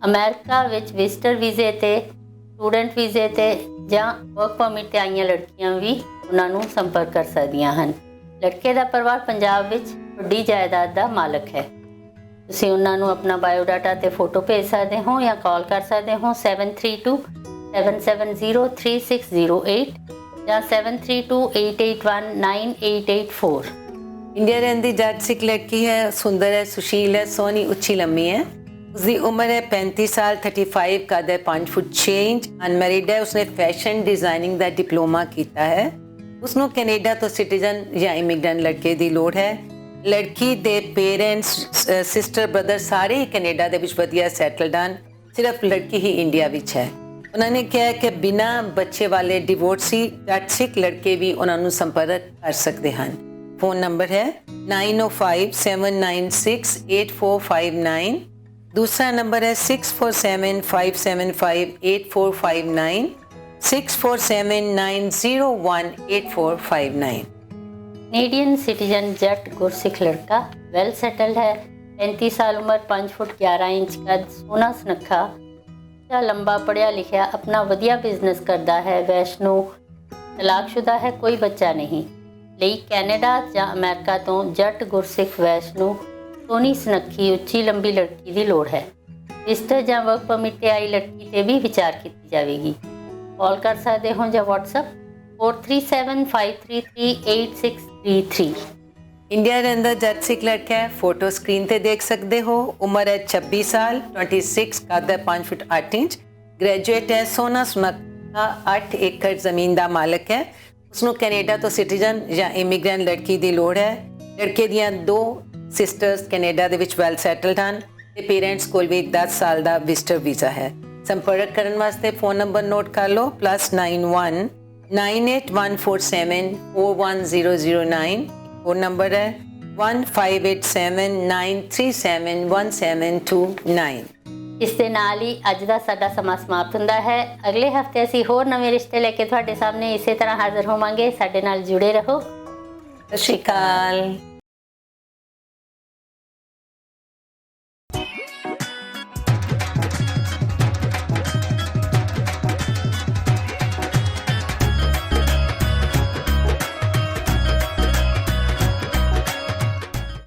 ਅਮਰੀਕਾ ਵਿੱਚ ਵਿਜ਼ਟਰ ਵੀਜ਼ੇ ਤੇ ਸਟੂਡੈਂਟ ਵੀਜ਼ੇ ਤੇ ਜਾਂ ਵਰਕ ਪਰਮਿਟ 'ਤੇ ਆਈਆਂ ਲੜਕੀਆਂ ਵੀ ਉਹਨਾਂ ਨੂੰ ਸੰਪਰਕ ਕਰ ਸਕਦੀਆਂ ਹਨ। ਲੜਕੇ ਦਾ ਪਰਿਵਾਰ ਪੰਜਾਬ ਵਿੱਚ ਵੱਡੀ ਜਾਇਦਾਦ ਦਾ ਮਾਲਕ ਹੈ। ਤੁਸੀਂ ਉਹਨਾਂ ਨੂੰ ਆਪਣਾ ਬਾਇਓਡਾਟਾ ਤੇ ਫੋਟੋ ਭੇਜ ਸਕਦੇ ਹੋ ਜਾਂ ਕਾਲ ਕਰ ਸਕਦੇ ਹੋ 7327703608 ਜਾਂ 7328819884।
इंडिया रहंदी जट सिख लड़की है, सुंदर है, सुशील है, सोहनी उच्ची लम्मी है। उसकी उम्र है 35 साल, 35, कद है 5 फुट 6 इंच, अनमैरिड है। उसने फैशन डिजाइनिंग का डिप्लोमा किया है। उसनों कनेडा तो सिटीजन या इमिग्रेंट लड़के की लोड़ है। लड़की दे पेरेंट्स, सिस्टर, ब्रदर सारे ही कनेडा दे विच वधिया सैटल्ड हैं। सिर्फ लड़की ही इंडिया विच है। उन्होंने कहा कि बिना बच्चे वाले डिवोर्सी जट सिख लड़के भी उन्होंने संपर्क कर सकते हैं। फ़ोन नंबर है 9057968459। दूसरा नंबर है 6475758459, 6479018459।
कनेडियन सिटीजन जट गुरसिख लड़का वेल सेटल्ड है, 35 साल उम्र, 5 फुट 11 इंच कद, सोना सुनखा, लंबा, पढ़िया लिखिया, अपना वधिया बिजनेस करता है, वैष्णो, तलाकशुदा है, कोई बच्चा नहीं। ਲਈ ਕੈਨੇਡਾ ਜਾਂ ਅਮਰੀਕਾ ਤੋਂ ਜੱਟ ਗੁਰਸਿੱਖ ਵੈਸ਼ਨੂੰ ਸੋਹਣੀ ਸੁਨੱਖੀ ਉੱਚੀ ਲੰਬੀ ਲੜਕੀ ਦੀ ਲੋੜ ਹੈ। ਵਿਜ਼ਟਰ ਜਾਂ ਵਰਕ ਪਰਮਿਟ 'ਤੇ ਆਈ ਲੜਕੀ 'ਤੇ ਵੀ ਵਿਚਾਰ ਕੀਤੀ ਜਾਵੇਗੀ। ਕਾਲ ਕਰ ਸਕਦੇ ਹੋ ਜਾਂ WhatsApp 4375338633।
इंडिया के अंदर जट सिख लड़का है, फोटो स्क्रीन पे देख सकते हो। उम्र है 26 साल, 26, कद है 5 फुट 8 इंच, ग्रेजुएट है, सोना सुनखा 8 एकड़ जमीन का मालक है। उसनों कनेडा तो सिटीजन या इमिग्रेंट लड़की की लोड़ है। लड़के दियां 2 सिस्टर्स कनेडा दे विच वैल सैटल्ड हैं ते पेरेंट्स कोल भी 10 साल का विजिटर वीज़ा है। संपर्क करने वास्ते फ़ोन नंबर नोट कर लो +91 9814741009। फ़ोन नंबर है 1587937179।
ਇਸ ਦੇ ਨਾਲ ਹੀ ਅੱਜ ਦਾ ਸਾਡਾ ਸਮਾਂ ਸਮਾਪਤ ਹੁੰਦਾ ਹੈ। ਅਗਲੇ ਹਫਤੇ ਅਸੀਂ ਹੋਰ ਨਵੇਂ ਰਿਸ਼ਤੇ ਲੈ ਕੇ ਤੁਹਾਡੇ ਸਾਹਮਣੇ ਇਸੇ ਤਰ੍ਹਾਂ ਹਾਜ਼ਰ ਹੋਵਾਂਗੇ। ਸਾਡੇ ਨਾਲ ਜੁੜੇ ਰਹੋ।
ਸਤਿ ਸ਼੍ਰੀ ਅਕਾਲ।